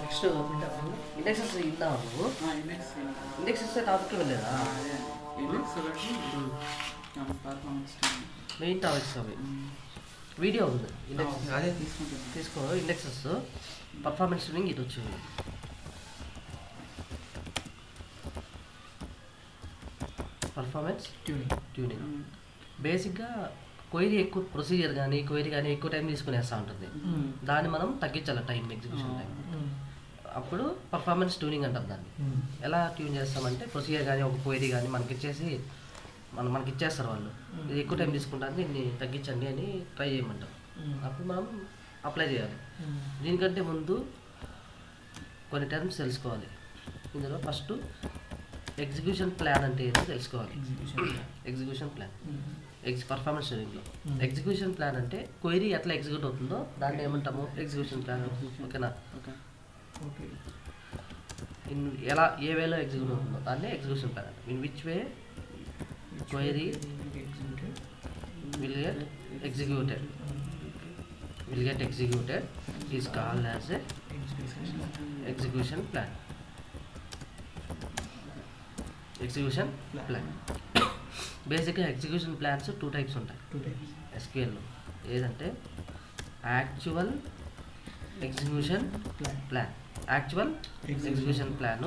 Next indexes విన్నావు నువ్వు? Indexes topic వెళ్ళలేదా? మెయిన్ టాపిక్స్ అవి వీడియో ఉంది. ఇండెక్సెస్ అదే తీసుకుంటాను. తీసుకో. ఇండెక్సెస్ పర్ఫార్మెన్స్ ట్యూనింగ్ ఇది వచ్చింది. పర్ఫార్మెన్స్ ట్యూనింగ్ బేసిక్గా క్వైరీ ఎక్కువ ప్రొసీజర్ కానీ క్వైరీ కానీ ఎక్కువ టైం తీసుకునేస్తూ ఉంటుంది. దాన్ని మనం తగ్గించాలి, టైం ఎగ్జిక్యూషన్ టైం. అప్పుడు పర్ఫార్మెన్స్ ట్యూనింగ్ అంటారు దాన్ని. ఎలా ట్యూన్ చేస్తామంటే ప్రొసీజర్ కానీ ఒక క్వైరీ కానీ మనకి ఇచ్చేస్తారు వాళ్ళు, ఇది ఎక్కువ టైం తీసుకుంటుంది దీన్ని తగ్గించండి అని ట్రై చేయమంటాం. అప్పుడు మనం అప్లై చేయాలి. దీనికంటే ముందు కొన్ని టర్మ్స్ తెలుసుకోవాలి. ఇందులో ఫస్ట్ ఎగ్జిక్యూషన్ ప్లాన్ అంటే ఏదో తెలుసుకోవాలి. ఎగ్జిక్యూషన్ ప్లాన్ పర్ఫార్మెన్స్ ట్యూనింగ్లో ఎగ్జిక్యూషన్ ప్లాన్ అంటే క్వైరీ ఎట్లా ఎగ్జిక్యూట్ అవుతుందో దాన్ని ఏమంటాము? Execution plan. ఓకేనా? ఎలా ఏ వేలో ఎగ్జిక్యూట్ అవుతుందో దాన్ని ఎగ్జిక్యూషన్ ప్లాన్ అంటే. In which way query will get executed is called as a execution plan. Basically execution plans two types ఉంటాయి SQL లో. ఏదంటే actual execution plan,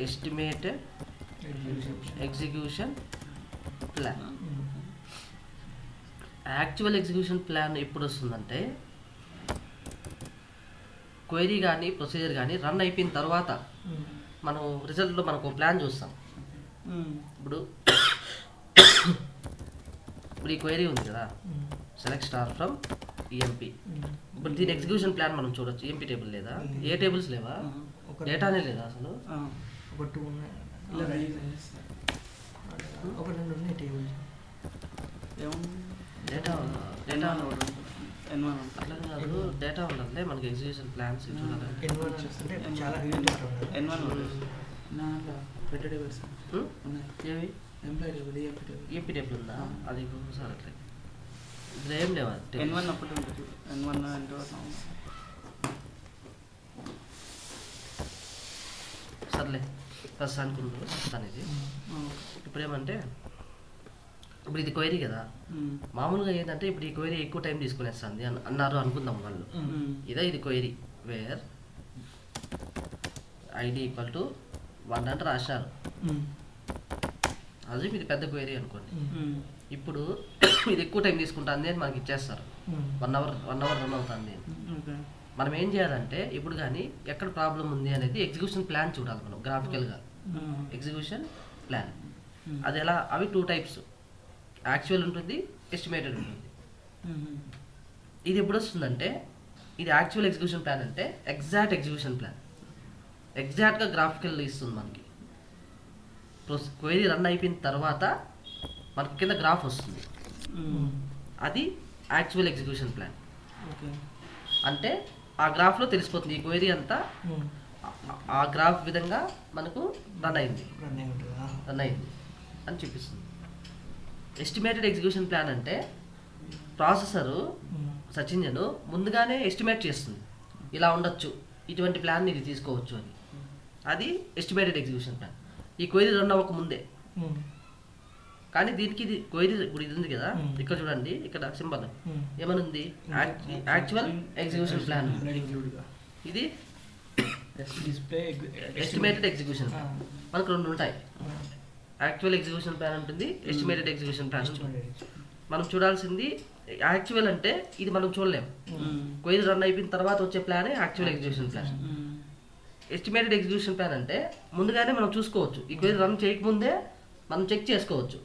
estimated execution plan. Actual execution plan ఎప్పుడు వస్తుందంటే query కానీ procedure కానీ run అయిపోయిన తర్వాత మనం రిజల్ట్లో మనకు ప్లాన్ చూస్తాం. ఇప్పుడు ఈ క్వైరీ ఉంది కదా, సెలెక్ట్ స్టార్ ఫ్రమ్ ఈఎంపీ. ఇప్పుడు దీని ఎగ్జిక్యూషన్ ప్లాన్ మనం చూడొచ్చు. ఈఎంపీ టేబుల్ లేదా, ఏ టేబుల్స్ లేవా, డేటానే లేదా అసలు. డేటా అట్లా కాదు, డేటా ఉండాలి మనకి ఎగ్జిక్యూషన్ ప్లాన్స్ చూడాలి. ఈఎంపీ టేబుల్ ఉందా? అది సార్ అట్లా ఇది ఏం లేవా? సర్లే ఫస్ట్ అనుకుంటూ చెప్తాను. ఇది ఇప్పుడు ఏమంటే, ఇప్పుడు ఇది క్వైరీ కదా, మామూలుగా ఏంటంటే ఇప్పుడు ఈ క్వైరీ ఎక్కువ టైం తీసుకునేస్తుంది అన్నారు అనుకుందాం వాళ్ళు. ఇది query wear ID equal to 1 అంటే రాశారు. అది ఇది పెద్ద క్వైరీ అనుకోండి. ఇప్పుడు ఇది ఎక్కువ టైం తీసుకుంటుంది అని మనకి ఇచ్చేస్తారు. 1 అవర్ రన్ అవుతుంది. మనం ఏం చేయాలంటే ఇప్పుడు కానీ ఎక్కడ ప్రాబ్లం ఉంది అనేది ఎగ్జిక్యూషన్ ప్లాన్ చూడాలి మనం గ్రాఫికల్గా. ఎగ్జిక్యూషన్ ప్లాన్ అది ఎలా? అవి 2 టైప్స్, యాక్చువల్ ఉంటుంది, ఎస్టిమేటెడ్ ఉంటుంది. ఇది ఎప్పుడు వస్తుందంటే, ఇది యాక్చువల్ ఎగ్జిక్యూషన్ ప్లాన్ అంటే ఎగ్జాక్ట్ ఎగ్జిక్యూషన్ ప్లాన్, ఎగ్జాక్ట్గా గ్రాఫికల్ ఇస్తుంది మనకి. క్వైరీ రన్ అయిపోయిన తర్వాత మనకి కింద గ్రాఫ్ వస్తుంది. అది యాక్చువల్ ఎగ్జిక్యూషన్ ప్లాన్. అంటే ఆ గ్రాఫ్లో తెలిసిపోతుంది ఈ క్వైరీ అంతా ఆ గ్రాఫ్ విధంగా మనకు రన్ అయింది అని చూపిస్తుంది. ఎస్టిమేటెడ్ ఎగ్జిక్యూషన్ ప్లాన్ అంటే ప్రాసెసరు సెర్చ్ ఇంజిన్ ముందుగానే ఎస్టిమేట్ చేస్తుంది, ఇలా ఉండొచ్చు, ఇటువంటి ప్లాన్ ఇది తీసుకోవచ్చు అని. అది ఎస్టిమేటెడ్ ఎగ్జిక్యూషన్ ప్లాన్. ఈ క్వైరీ రన్ అవ్వక ముందే. కానీ దీనికి ఇది క్వైరీ ఇప్పుడు ఇది ఉంది కదా, ఇక్కడ చూడండి, ఇక్కడ సింబల్ ఏమనుంది? Actual execution plan. ఇది ఎస్టిమేటెడ్ ఎగ్జిక్యూషన్. మనకు 2 ఉంటాయి, యాక్చువల్ ఎగ్జిక్యూషన్ ప్లాన్ ఉంటుంది, ఎస్టిమేటెడ్ ఎగ్జిక్యూషన్ ప్లాన్ ఉంటుంది. మనం చూడాల్సింది యాక్చువల్ అంటే ఇది మనం చూడలేము. క్వైరీ రన్ అయిపోయిన తర్వాత వచ్చే ప్లానే actual execution plan. Estimated execution plan అంటే ముందుగానే మనం చూసుకోవచ్చు, ఈ క్వైరీ రన్ చేయకముందే మనం చెక్ చేసుకోవచ్చు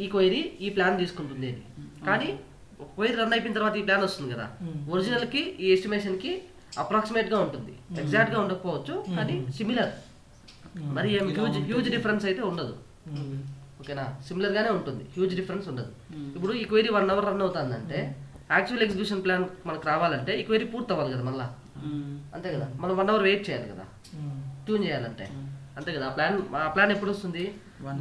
ఈ క్వైరీ ఈ ప్లాన్ తీసుకుంటుంది అని. కానీ క్వైరీ రన్ అయిపోయిన తర్వాత ఈ ప్లాన్ వస్తుంది కదా, ఒరిజినల్కి ఈ ఎస్టిమేషన్కి అప్రాక్సిమేట్గా ఉంటుంది, ఎగ్జాక్ట్గా ఉండకపోవచ్చు, కానీ సిమిలర్. మరి ఏం హ్యూజ్ డిఫరెన్స్ అయితే ఉండదు. ఓకేనా? సిమిలర్గానే ఉంటుంది, హ్యూజ్ డిఫరెన్స్ ఉండదు. ఇప్పుడు ఈ క్వైరీ 1 అవర్ రన్ అవుతుందంటే యాక్చువల్ ఎగ్జిక్యూషన్ ప్లాన్ మనకు రావాలంటే ఈ క్వైరీ పూర్తి అవ్వాలి కదా మళ్ళీ, అంతే కదా. మనం 1 అవర్ వెయిట్ చేయాలి కదా ట్యూన్ చేయాలంటే, అంతే కదా. ఆ ప్లాన్ ఎప్పుడు వస్తుంది?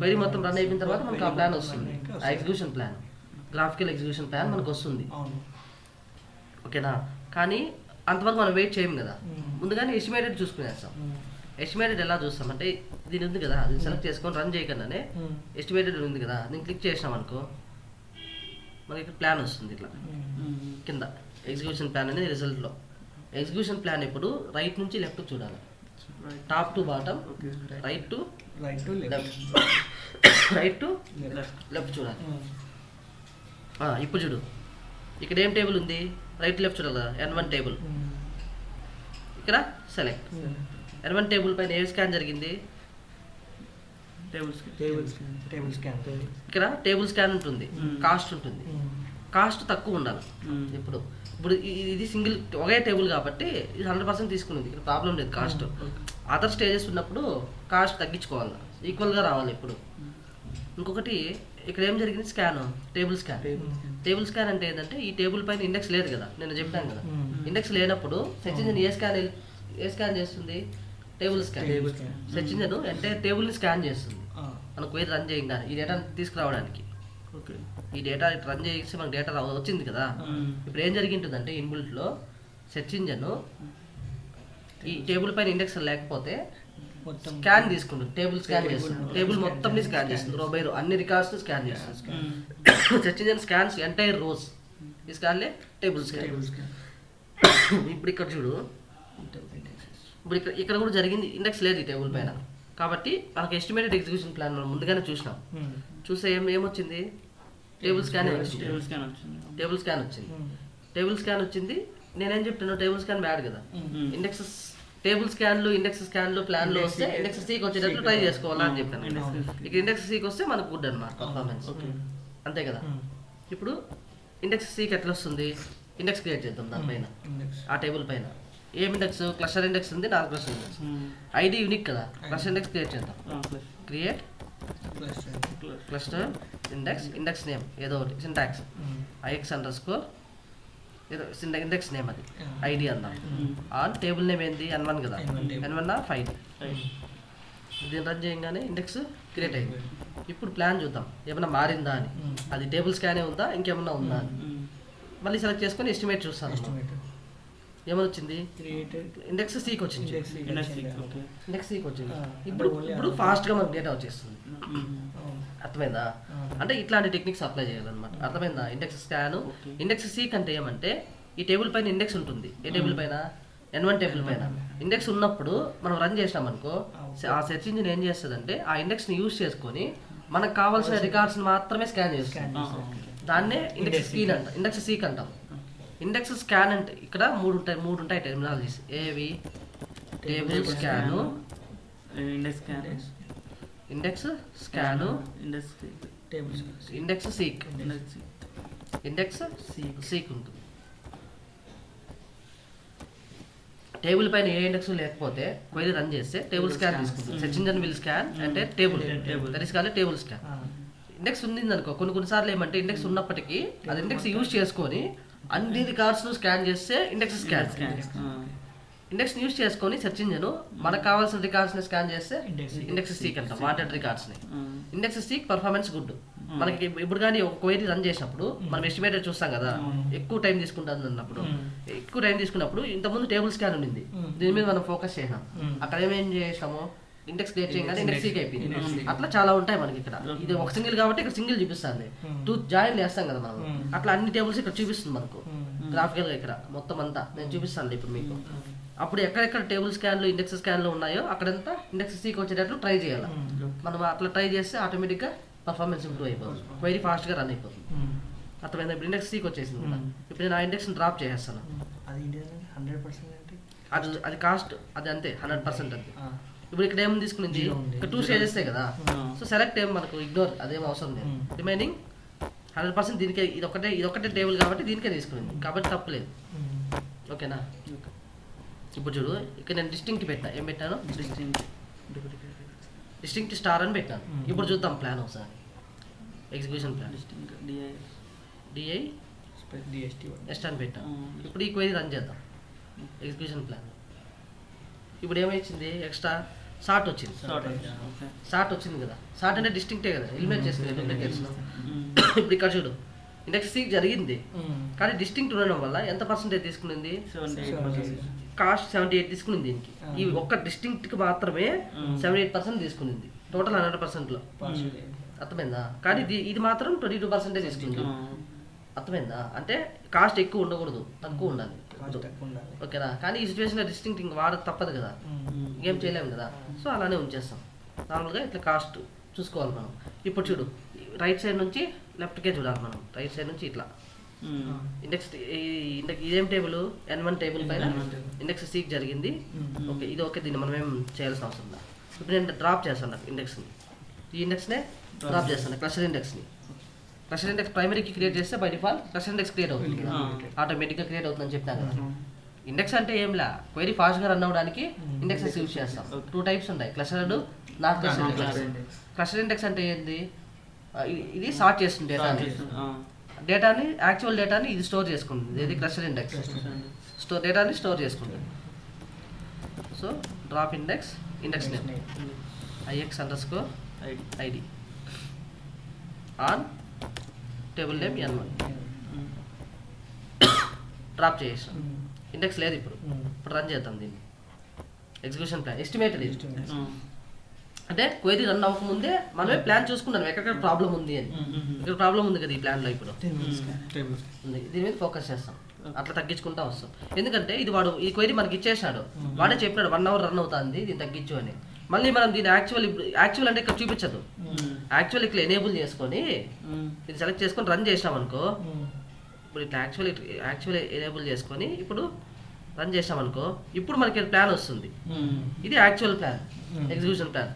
క్వైరీ మొత్తం రన్ అయిపోయిన తర్వాత మనకు ఆ ప్లాన్ వస్తుంది, ఆ execution plan, graphical execution plan మనకు వస్తుంది. ఓకేనా. కానీ అంతవరకు మనం వెయిట్ చేయం కదా, ముందుగానే ఎస్టిమేటెడ్ చూసుకునేస్తాం. ఎస్టిమేటెడ్ ఎలా చూస్తామంటే దీని ఉంది కదా, అది సెలెక్ట్ చేసుకొని రన్ చేయకుండానే ఎస్టిమేటెడ్ ఉంది కదా, నేను క్లిక్ చేసినాం అనుకో మనకి ఇక్కడ ప్లాన్ వస్తుంది ఇట్లా కింద. ఎగ్జిక్యూషన్ ప్లాన్ అనేది రిజల్ట్లో. ఎగ్జిక్యూషన్ ప్లాన్ ఇప్పుడు రైట్ నుంచి లెఫ్ట్ చూడాలి, top to bottom, right to left, right to left చూడాలి. ఇప్పుడు చూడు ఇక్కడ ఏం టేబుల్ ఉంది, రైట్ లెఫ్ట్ చూడాలి కదా, N1 టేబుల్. ఇక్కడ సెలెక్ట్ N1 టేబుల్ పైన ఏ స్కాన్ జరిగింది, ఇక్కడ టేబుల్ స్కాన్ ఉంటుంది, కాస్ట్ ఉంటుంది. కాస్ట్ తక్కువ ఉండాలి. ఇప్పుడు ఇది సింగిల్ ఒకే టేబుల్ కాబట్టి ఇది 100% తీసుకున్నది, ఇక్కడ ప్రాబ్లం లేదు. కాస్ట్ అదర్ స్టేజెస్ ఉన్నప్పుడు కాస్ట్ తగ్గించుకోవాలి, ఈక్వల్గా రావాలి. ఇప్పుడు ఇంకొకటి ఇక్కడ ఏం జరిగింది, scan table scan. Table scan అంటే ఏంటంటే ఈ టేబుల్ పైన ఇండెక్స్ లేదు కదా, నేను చెప్పాను కదా. ఇండెక్స్ లేనప్పుడు సెర్చ్ ఇంజిన్ ఏ స్కాన్ చేస్తుంది, టేబుల్ స్కాన్. సెర్చ్ ఇంజిన్ అంటే టేబుల్ని స్కాన్ చేస్తుంది మన క్వైరీ రన్ చేయగానే ఈ డేటా తీసుకురావడానికి. ఈ డేటా రన్ చేసి మనకు డేటా వచ్చింది కదా. ఇప్పుడు ఏం జరిగింటుందంటే ఇన్బుల్ట్లో సెర్చ్ ఇంజిన్ ఈ టేబుల్ పైన ఇండెక్స్ లేకపోతే స్కాన్ తీసుకుంటుంది, టేబుల్ స్కాన్ చేస్తుంది, టేబుల్ మొత్తం స్కాన్ చేస్తుంది, రో బై రో అన్ని రికార్డ్స్ స్కాన్ చేస్తుంది. Search engine scans entire rows, ఈ స్కాన్లే టేబుల్ స్కాన్. ఇప్పుడు ఇక్కడ చూడు, ఇప్పుడు ఇక్కడ కూడా జరిగింది, ఇండెక్స్ లేదు ఈ టేబుల్ పైన. కాబట్టి మనకు ఎస్టిమేటెడ్ ఎగ్జిక్యూషన్ ప్లాన్ మనం ముందుగానే చూసినాం. చూస్తే ఏమొచ్చింది, టేబుల్ స్కాన్ వచ్చింది. టేబుల్ స్కాన్ వచ్చింది. నేనేం చెప్తాను, టేబుల్ స్కాన్ బ్యాడ్ కదా. ఇండెక్స్ టేబుల్ స్కాన్లు, ఇండెక్స్ స్కాన్లు ప్లాన్లో వస్తే ఇండెక్స్ సీకి వచ్చేటట్లు ట్రై చేసుకోవాలా అని చెప్పాను. ఇక ఇండెక్స్ సీకి వస్తే మనకు గుడ్ అన్నమాట పర్ఫార్మెన్స్, అంతే కదా. ఇప్పుడు ఇండెక్స్ సీకి ఎట్లా వస్తుంది, ఇండెక్స్ క్రియేట్ చేద్దాం దానిపైన, ఆ టేబుల్ పైన. ఏం ఇండెక్స్, క్లస్టర్ ఇండెక్స్ ఉంది, non cluster index. ID unique కదా, క్లస్టర్ ఇండెక్స్ క్రియేట్ చేద్దాం. Create cluster index, index name ఏదో ఒకటి, సింటాక్స్ IX_ ఏదో ఇండెక్స్ నేమ్, అది ఐడి అందాం. ఆన్ టేబుల్ నేమ్ ఏంది, N1 కదా, N1 5. దీన్ని రన్ చేయగానే ఇండెక్స్ క్రియేట్ అయింది. ఇప్పుడు ప్లాన్ చూద్దాం ఏమైనా మారిందా అని, అది టేబుల్ స్కానే ఉందా ఇంకేమన్నా ఉందా అని. మళ్ళీ సెలెక్ట్ చేసుకొని ఎస్టిమేట్ చూస్తాను. ఏమని వచ్చింది, ఇండెక్స్ సీకి వచ్చింది. ఇండెక్స్ సీకి వచ్చింది. ఇప్పుడు ఫాస్ట్గా మనకు డేటా వచ్చేస్తుంది. అర్థమైందా, అంటే ఇట్లాంటి టెక్నిక్స్ అప్లై చేయాలన్నమాట. అర్థమైందా. ఇండెక్స్ స్కాన్, ఇండెక్స్ సీక్ అంటే ఏమంటే ఈ టేబుల్ పైన ఇండెక్స్ ఉంటుంది. ఏ టేబుల్ పైన, N1 టేబుల్ పైన ఇండెక్స్ ఉన్నప్పుడు మనం రన్ చేసినాం అనుకో, ఆ సెర్చ్ ఇంజిన్ ఏం చేస్తుందంటే ఆ ఇండెక్స్ని యూజ్ చేసుకొని మనకు కావాల్సిన రికార్డ్స్ని మాత్రమే స్కాన్ చేస్తుంది. దాన్నే ఇండెక్స్ స్కీన్ అంట, ఇండెక్స్ సీక్ అంటాం. ఇండెక్స్ స్కాన్ అంటే ఇక్కడ మూడు ఉంటాయి టెర్మినాలజీస్. ఏవి, table scan, index scan, index seek, index seek ఉంటుంది. టేబుల్ పైన ఏ ఇండెక్స్ లేకపోతే క్వైరీ రన్ చేస్తే టేబుల్ స్కాన్ తీసుకుంటుంది. సెర్చ్ ఇంజిన్ విల్ స్కాన్ అంటే table, that is called table scan. Index ఉంది అనుకో, కొన్నిసార్లు ఏమంటే ఇండెక్స్ ఉన్నప్పటికీ అది ఇండెక్స్ యూజ్ చేసుకొని అన్ని రికార్డ్స్ను స్కాన్ చేస్తే ఇండెక్స్ స్కాన్. ఇండెక్స్ యూజ్ చేసుకొని సెర్చ్ ఇంజిన్ మనకు కావాల్సిన రికార్డ్స్ని స్కాన్ చేస్తే ఇండెక్స్ సీక్ అంటాం, వాంటెడ్ రికార్డ్స్ని. Index seek performance good. మనకి ఇప్పుడు కానీ ఒక క్వైరీ రన్ చేసినప్పుడు మనం ఎస్టిమేటెడ్ చూస్తాం కదా, ఎక్కువ టైం తీసుకుంటుంది అన్నప్పుడు, ఎక్కువ టైం తీసుకున్నప్పుడు ఇంతకుముందు టేబుల్ స్కాన్ ఉండింది, దీని మీద మనం ఫోకస్ చేసినాం. అక్కడ ఏమేం చేసాము, ఇండెక్స్ క్రియేట్ చేయగానే ఇండెక్స్ సీక్ అయిపోయింది. అట్లా చాలా ఉంటాయి మనకి. ఇక్కడ ఇది ఒక సింగిల్ కాబట్టి ఇక్కడ సింగిల్ చూపిస్తుంది. 2 జాయిన్ చేస్తాం కదా మనం, అట్లా అన్ని టేబుల్స్ ఇక్కడ చూపిస్తుంది మనకు గ్రాఫికల్గా. ఇక్కడ మొత్తం అంతా నేను చూపిస్తాను ఇప్పుడు మీకు. అప్పుడు ఎక్కడెక్కడ టేబుల్ స్కాన్లు, ఇండెక్స్ స్కాన్లు ఉన్నాయో అక్కడంతా ఇండెక్స్ సీక్ వచ్చేటట్లు ట్రై చేయాలి మనం. అట్లా ట్రై చేస్తే ఆటోమేటిక్గా పర్ఫార్మెన్స్ ఇంప్రూవ్ అయిపోతుంది, క్వైరీ ఫాస్ట్గా రన్ అయిపోతుంది. అర్థమైందా. ఇప్పుడు ఇండెక్స్ సీక్ వచ్చేసింది. ఇప్పుడు నేను ఆ ఇండెక్స్ని డ్రాప్ చేసేస్తాను. అది కాస్ట్, అది అంతే 100% అంతే. ఇప్పుడు ఇక్కడ ఏం తీసుకునింది, ఇక్కడ 2 స్టేజెస్ కదా. సో సెలెక్ట్ ఏం మనకు ఇగ్నోర్, అదేం అవసరం లేదు. రిమైనింగ్ 100% దీనికే, ఇదొకటే టేబుల్ కాబట్టి దీనికే తీసుకునింది, కాబట్టి తప్పలేదు. ఓకేనా. ఇప్పుడు చూడు, ఇక్కడ నేను డిస్టింక్ట్ పెట్టా. ఏం పెట్టాను, డిస్టింక్ట్ స్టార్ అని పెట్టాను. ఇప్పుడు చూద్దాం ప్లాన్ ఒకసారి, ఎగ్జిక్యూషన్ ప్లాన్. DIST అని పెట్టాను. ఇప్పుడు ఈ క్వైరీ రన్ చేద్దాం, ఎగ్జిక్యూషన్ ప్లాన్. ఇప్పుడు ఏమైంది, ఎక్స్ట్రా సార్ట్ వచ్చింది. సార్ట్ వచ్చింది కదా. సార్ట్ అంటే డిస్టింక్టే కదా, ఎలిమినేట్ చేసింది డూప్లికేట్స్. ఇప్పుడు ఇక్కడ చూడు, ఇండెక్స్ సి జరిగింది, కానీ డిస్టింక్ట్ ఉండడం వల్ల ఎంత పర్సెంటేజ్ తీసుకునింది, కాస్ట్ 78 తీసుకునింది దీనికి. ఈ ఒక్క డిస్టింక్ట్కి మాత్రమే 78% తీసుకునింది టోటల్ 100%లో. అర్థమైందా? కానీ ఇది మాత్రం 22% తీసుకుంది. అర్థమైందా? అంటే కాస్ట్ ఎక్కువ ఉండకూడదు, తక్కువ ఉండాలి. ఓకేనా? కానీ ఈ సిచ్యువేషన్లో డిస్టింక్ట్ ఇంక వాడక తప్పదు కదా, ఏం చేయలేము కదా. సో అలానే ఉంచేస్తాం. నార్మల్గా ఇట్లా కాస్ట్ చూసుకోవాలి మనం. ఇప్పుడు చూడు, రైట్ సైడ్ నుంచి లెఫ్ట్కే చూడాలి మనం. రైట్ సైడ్ నుంచి ఇట్లా ఇండెక్స్ ఇదేం టేబుల్, N1 టేబుల్ పైన ఇండెక్స్ సికి జరిగింది. ఓకే, ఇది ఓకే, దీన్ని మనం ఏం చేయాల్సిన అవసరం లేదు. ఇప్పుడు నేను డ్రాప్ చేస్తాను ఇండెక్స్ని, ఈ ఇండెక్స్నే డ్రాప్ చేస్తాను, క్లస్టర్ ఇండెక్స్ని. క్లస్టర్ ఇండెక్స్ ప్రైమరీకి క్రియేట్ చేస్తే by default cluster index create అవుతుంది కదా, ఆటోమేటిక్గా క్రియేట్ అవుతుందని చెప్పాను కదా. ఇండెక్స్ అంటే ఏంలా, క్వైరీ ఫాస్ట్గా రన్ అవ్వడానికి ఇండెక్సెస్ యూజ్ చేస్తాం. 2 టైప్స్ ఉంటాయి, clustered, not clustered. Cluster index అంటే ఏంది, ఇది సార్ట్ చేస్తుంది డేటాని యాక్చువల్ డేటాని ఇది స్టోర్ చేసుకుంటుంది. ఇది క్లస్టర్ ఇండెక్స్ డేటాని స్టోర్ చేసుకుంటుంది. So drop index name IX_ID on table name N1 drop చేసాం. ఇండెక్స్ లేదు ఇప్పుడు రన్ చేద్దాం దీన్ని. ఎగ్జిక్యూషన్ ప్లాన్ ఎస్టిమేటెడ్ అంటే క్వైరీ రన్ అవ్వకముందే మనమే ప్లాన్ చూసుకున్నాం ఎక్కడ ప్రాబ్లం ఉంది అని. ఇక్కడ ప్రాబ్లం ఉంది కదా ఈ ప్లాన్లో, ఇప్పుడు ఉంది, దీని మీద ఫోకస్ చేస్తాం. అట్లా తగ్గించుకుంటా వస్తాం. ఎందుకంటే ఇది వాడు ఈ క్వైరీ మనకి ఇచ్చేసాడు, వాడే చెప్పినాడు 1 అవర్ రన్ అవుతుంది దీన్ని తగ్గించు అని. మళ్ళీ మనం దీన్ని యాక్చువల్ అంటే ఇక్కడ చూపించదు, యాక్చువల్ ఇట్లా ఎనేబుల్ చేసుకొని ఇది సెలెక్ట్ చేసుకొని రన్ చేసినాం అనుకో. ఇప్పుడు ఇట్లా యాక్చువల్ ఎనేబుల్ చేసుకొని ఇప్పుడు రన్ చేసామనుకో, ఇప్పుడు మనకి ప్లాన్ వస్తుంది. ఇది యాక్చువల్ ప్లాన్, ఎగ్జిక్యూషన్ ప్లాన్.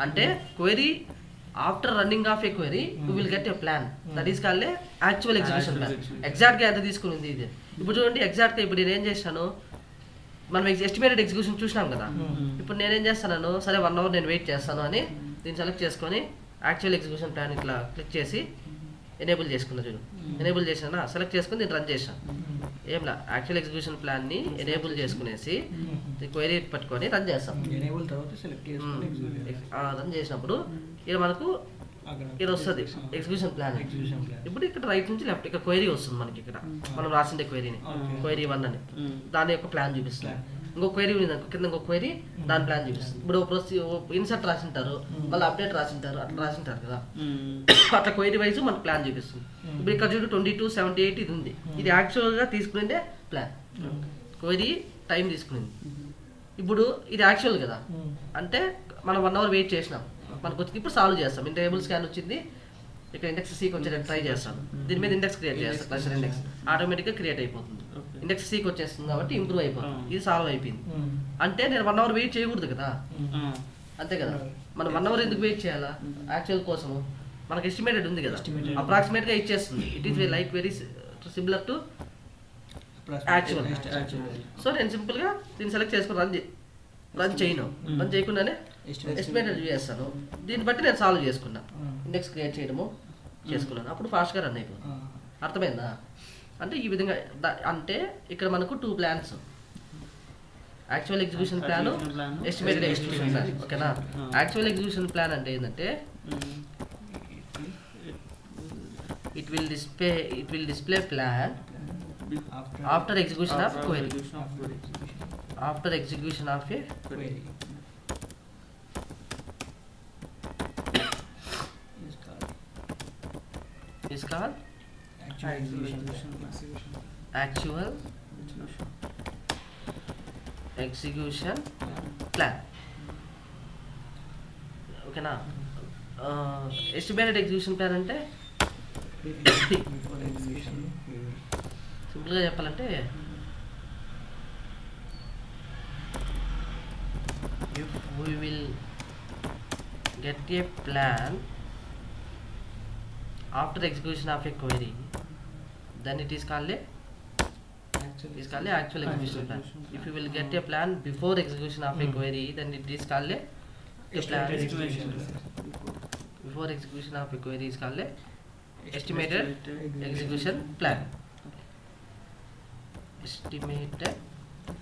అంటే query after running of A query you will get a plan, that is called actual execution plan. ఎగ్జాక్ట్గా ఎంత తీసుకునింది ఇది. ఇప్పుడు చూడండి, ఎగ్జాక్ట్గా ఇప్పుడు నేను ఏం చేశాను, మనం ఎస్టిమేటెడ్ ఎగ్జిక్యూషన్ చూసినాం కదా. ఇప్పుడు నేనేం చేస్తాను, సరే 1 అవర్ నేను వెయిట్ చేస్తాను అని దీన్ని సెలెక్ట్ చేసుకొని యాక్చువల్ ఎగ్జిక్యూషన్ ప్లాన్ ఇట్లా క్లిక్ చేసి ఎనేబుల్ చేసుకున్నా. చూడు, ఎనేబుల్ చేసినా, సెలెక్ట్ చేసుకుని దీన్ని రన్ చేసాను. ఏంలా యాక్చువల్ ఎగ్జిక్యూషన్ ప్లాన్ని ఎనేబుల్ చేసుకునేసి క్వైరీ పట్టుకొని రన్ చేస్తాం. రన్ చేసినప్పుడు ఇక్కడ మనకు ఇది వస్తుంది ఎగ్జిక్యూషన్ ప్లాన్. ఇప్పుడు ఇక్కడ రైట్ నుంచి లెఫ్ట్ ఇక్కడ క్వైరీ వస్తుంది మనకి. ఇక్కడ మనం రాసిండే క్వైరీని క్వైరీ 1 అని దాని యొక్క ప్లాన్ చూపిస్తుంది. ఇంకో క్వైరీ ఉంది కింద, ఇంకో క్వైరీ దాని ప్లాన్ చూపిస్తుంది. ఇప్పుడు ఇన్సర్ట్ రాసింటారు, మళ్ళీ అప్డేట్ రాసింటారు, అట్లా రాసింటారు కదా, అట్లా క్వైరీ వైజ్ మనకు ప్లాన్ చూపిస్తుంది. ఇప్పుడు ఇక్కడ చూడు 2278 ఇది ఉంది, ఇది యాక్చువల్గా తీసుకునే ప్లాన్. Query time తీసుకునింది. ఇప్పుడు ఇది యాక్చువల్ కదా, అంటే మనం 1 అవర్ వెయిట్ చేసినాం, మనకు వచ్చి ఇప్పుడు సాల్వ్ చేస్తాం. ఇంత టేబుల్ స్కాన్ వచ్చింది, ఇక్కడ ఇండెక్స్ సికి వచ్చేటట్టు ట్రై చేస్తాను. దీని మీద ఇండెక్స్ క్రియేట్ చేస్తాం, క్లస్టర్ ఇండెక్స్ ఆటోమేటిక్గా క్రియేట్ అయిపోతుంది. ఇండెక్స్ సికి వచ్చేస్తుంది కాబట్టి ఇంప్రూవ్ అయిపోతుంది. ఇది సాల్వ్ అయిపోయింది. అంటే నేను 1 అవర్ వెయిట్ చేయకూడదు కదా, అంతే కదా. మనం 1 అవర్ ఎందుకు వెయిట్ చేయాలా, యాక్చువల్ కోసము. మనకు ఎస్టిమేటెడ్ ఉంది కదా, అప్రాక్సిమేట్గా ఇచ్చేస్తుంది. It is like very similar to actual. So నేను సింపుల్గా దీన్ని సెలెక్ట్ చేసుకుని రన్ చేయకుండానే ఎస్టిమేటెడ్ చేస్తాను. దీన్ని బట్టి నేను సాల్వ్ చేసుకున్నా, ఇండెక్స్ క్రియేట్ చేయడము చేసుకున్నాను. అప్పుడు ఫాస్ట్గా రన్ అయిపోతుంది. అర్థమైందా? అంటే ఈ విధంగా. అంటే ఇక్కడ మనకు 2 plans, actual execution plan, estimated execution plan. ఓకేనా? యాక్చువల్ ఎగ్జిక్యూషన్ ప్లాన్ అంటే ఏంటంటే it will display plan after execution of query. After execution of A query is called actual execution plan. ఓకేనా? ఎస్టిమేటెడ్ ఎగ్జిక్యూషన్ ప్లాన్ అంటే సింపుల్గా చెప్పాలంటే if we will get a plan after execution of a query, then it is called actual execution plan. If you will get a plan before execution of a query, then it is called a plan. Before execution of a query is called estimated execution plan. Estimated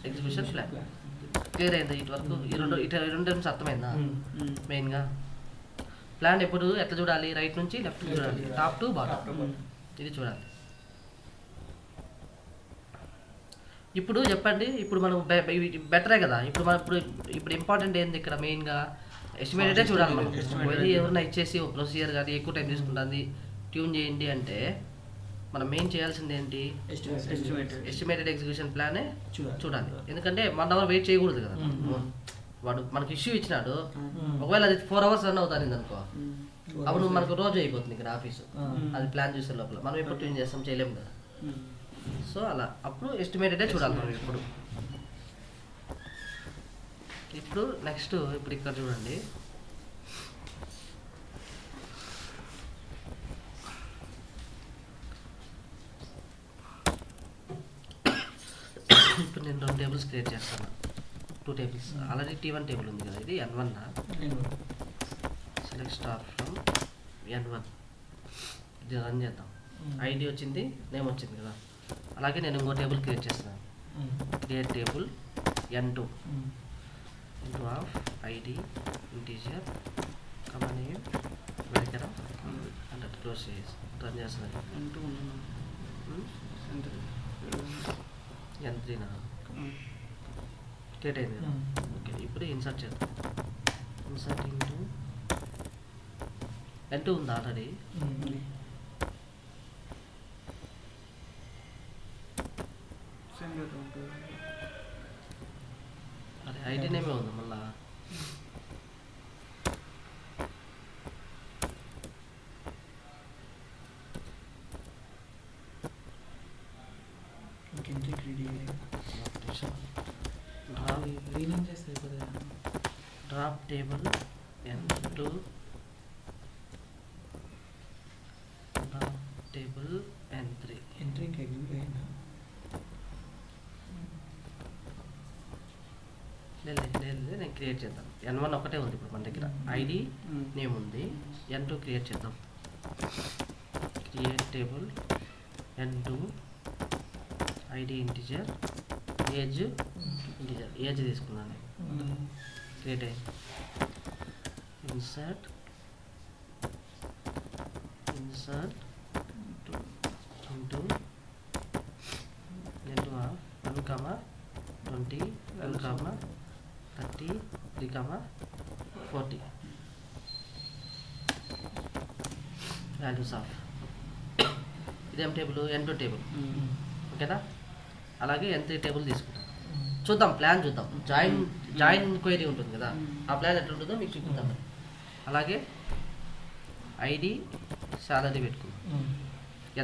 execution plan. Clear అయిందా? ఇటు వరకు ఈ రెండు అర్థమైందా? మెయిన్గా plan ఎప్పుడు ఎట్లా చూడాలి, రైట్ నుంచి లెఫ్ట్ చూడాలి, టాప్ టు బాటమ్. ఇది చూడాలి. ఇప్పుడు చెప్పండి, ఇప్పుడు మనం బెటరే కదా. ఇప్పుడు మనం ఇప్పుడు ఇంపార్టెంట్ ఏంది ఇక్కడ మెయిన్గా ఎస్టిమేటెడే చూడాలి మనం. ఒకవేళ ఎవరైనా ఇచ్చేసి ఒక ప్రొసీజర్ కానీ ఎక్కువ టైం తీసుకుంటుంది ట్యూన్ చేయండి అంటే మనం మెయిన్ చేయాల్సింది ఏంటి, ఎస్టిమేటెడ్ ఎగ్జిక్యూషన్ ప్లానే చూడాలి. ఎందుకంటే 1 అవర్ వెయిట్ చేయకూడదు కదా. వాడు మనకి ఇష్యూ ఇచ్చినాడు, ఒకవేళ అది 4 అవర్స్ రన్ అవుతుంది అనుకో, అప్పుడు మనకు రోజు అయిపోతుంది ఇక్కడ ఆఫీసు. అది ప్లాన్ చూసే లోపల మనం ఎప్పుడు ట్యూన్ చేస్తాం, చేయలేము కదా. సో అలా అప్పుడు ఎస్టిమేటెడే చూడాలి మనం ఇప్పుడు నెక్స్ట్ ఇప్పుడు ఇక్కడ చూడండి, ఇప్పుడు నేను 2 టేబుల్స్ క్రియేట్ చేస్తాను. 2 టేబుల్స్ ఆల్రెడీ T1 టేబుల్ ఉంది కదా, ఇది N1 select star from N1. ఇది రన్ చేద్దాం. ఐడి వచ్చింది, నేమ్ వచ్చింది కదా. అలాగే నేను ఇంకో టేబుల్ క్రియేట్ చేస్తున్నాను. Create table N2 into of ID integer comma name welcome అంటే క్లోజ్ చేసి రన్ చేస్తున్నాను. N3 క్రియేట్ అయింది కదా. ఓకే, ఇప్పుడు ఇన్సర్ట్ చేద్దాం. ఇన్సర్ట్ ఇంటూ N2 ఉంది ఆల్రెడీ. అదే ఐడి నేమే ఉంది మళ్ళా. Drop table N2 drop table N3 లేదు నేను క్రియేట్ చేద్దాం. N1 ఒకటే ఉంది ఇప్పుడు మన దగ్గర, ఐడి నేమ్ ఉంది. N2 క్రియేట్ చేద్దాం. Create table N2 ID integer age integer age తీసుకున్నాను. క్రియేట్ అయ్యి insert into N2 1, 20 1, 30 3, 40 values of ఇదేం టేబుల్ N2 టేబుల్. ఓకేనా. అలాగే N3 టేబుల్ తీసుకుంటాం. చూద్దాం ప్లాన్ చూద్దాం. జాయిన్ క్వైరీ ఉంటుంది కదా, ఆ ప్లాన్ ఎట్లా ఉంటుందో మీకు చూపిద్దాం. అలాగే ఐడి సాలరీ పెట్టుకుందాం.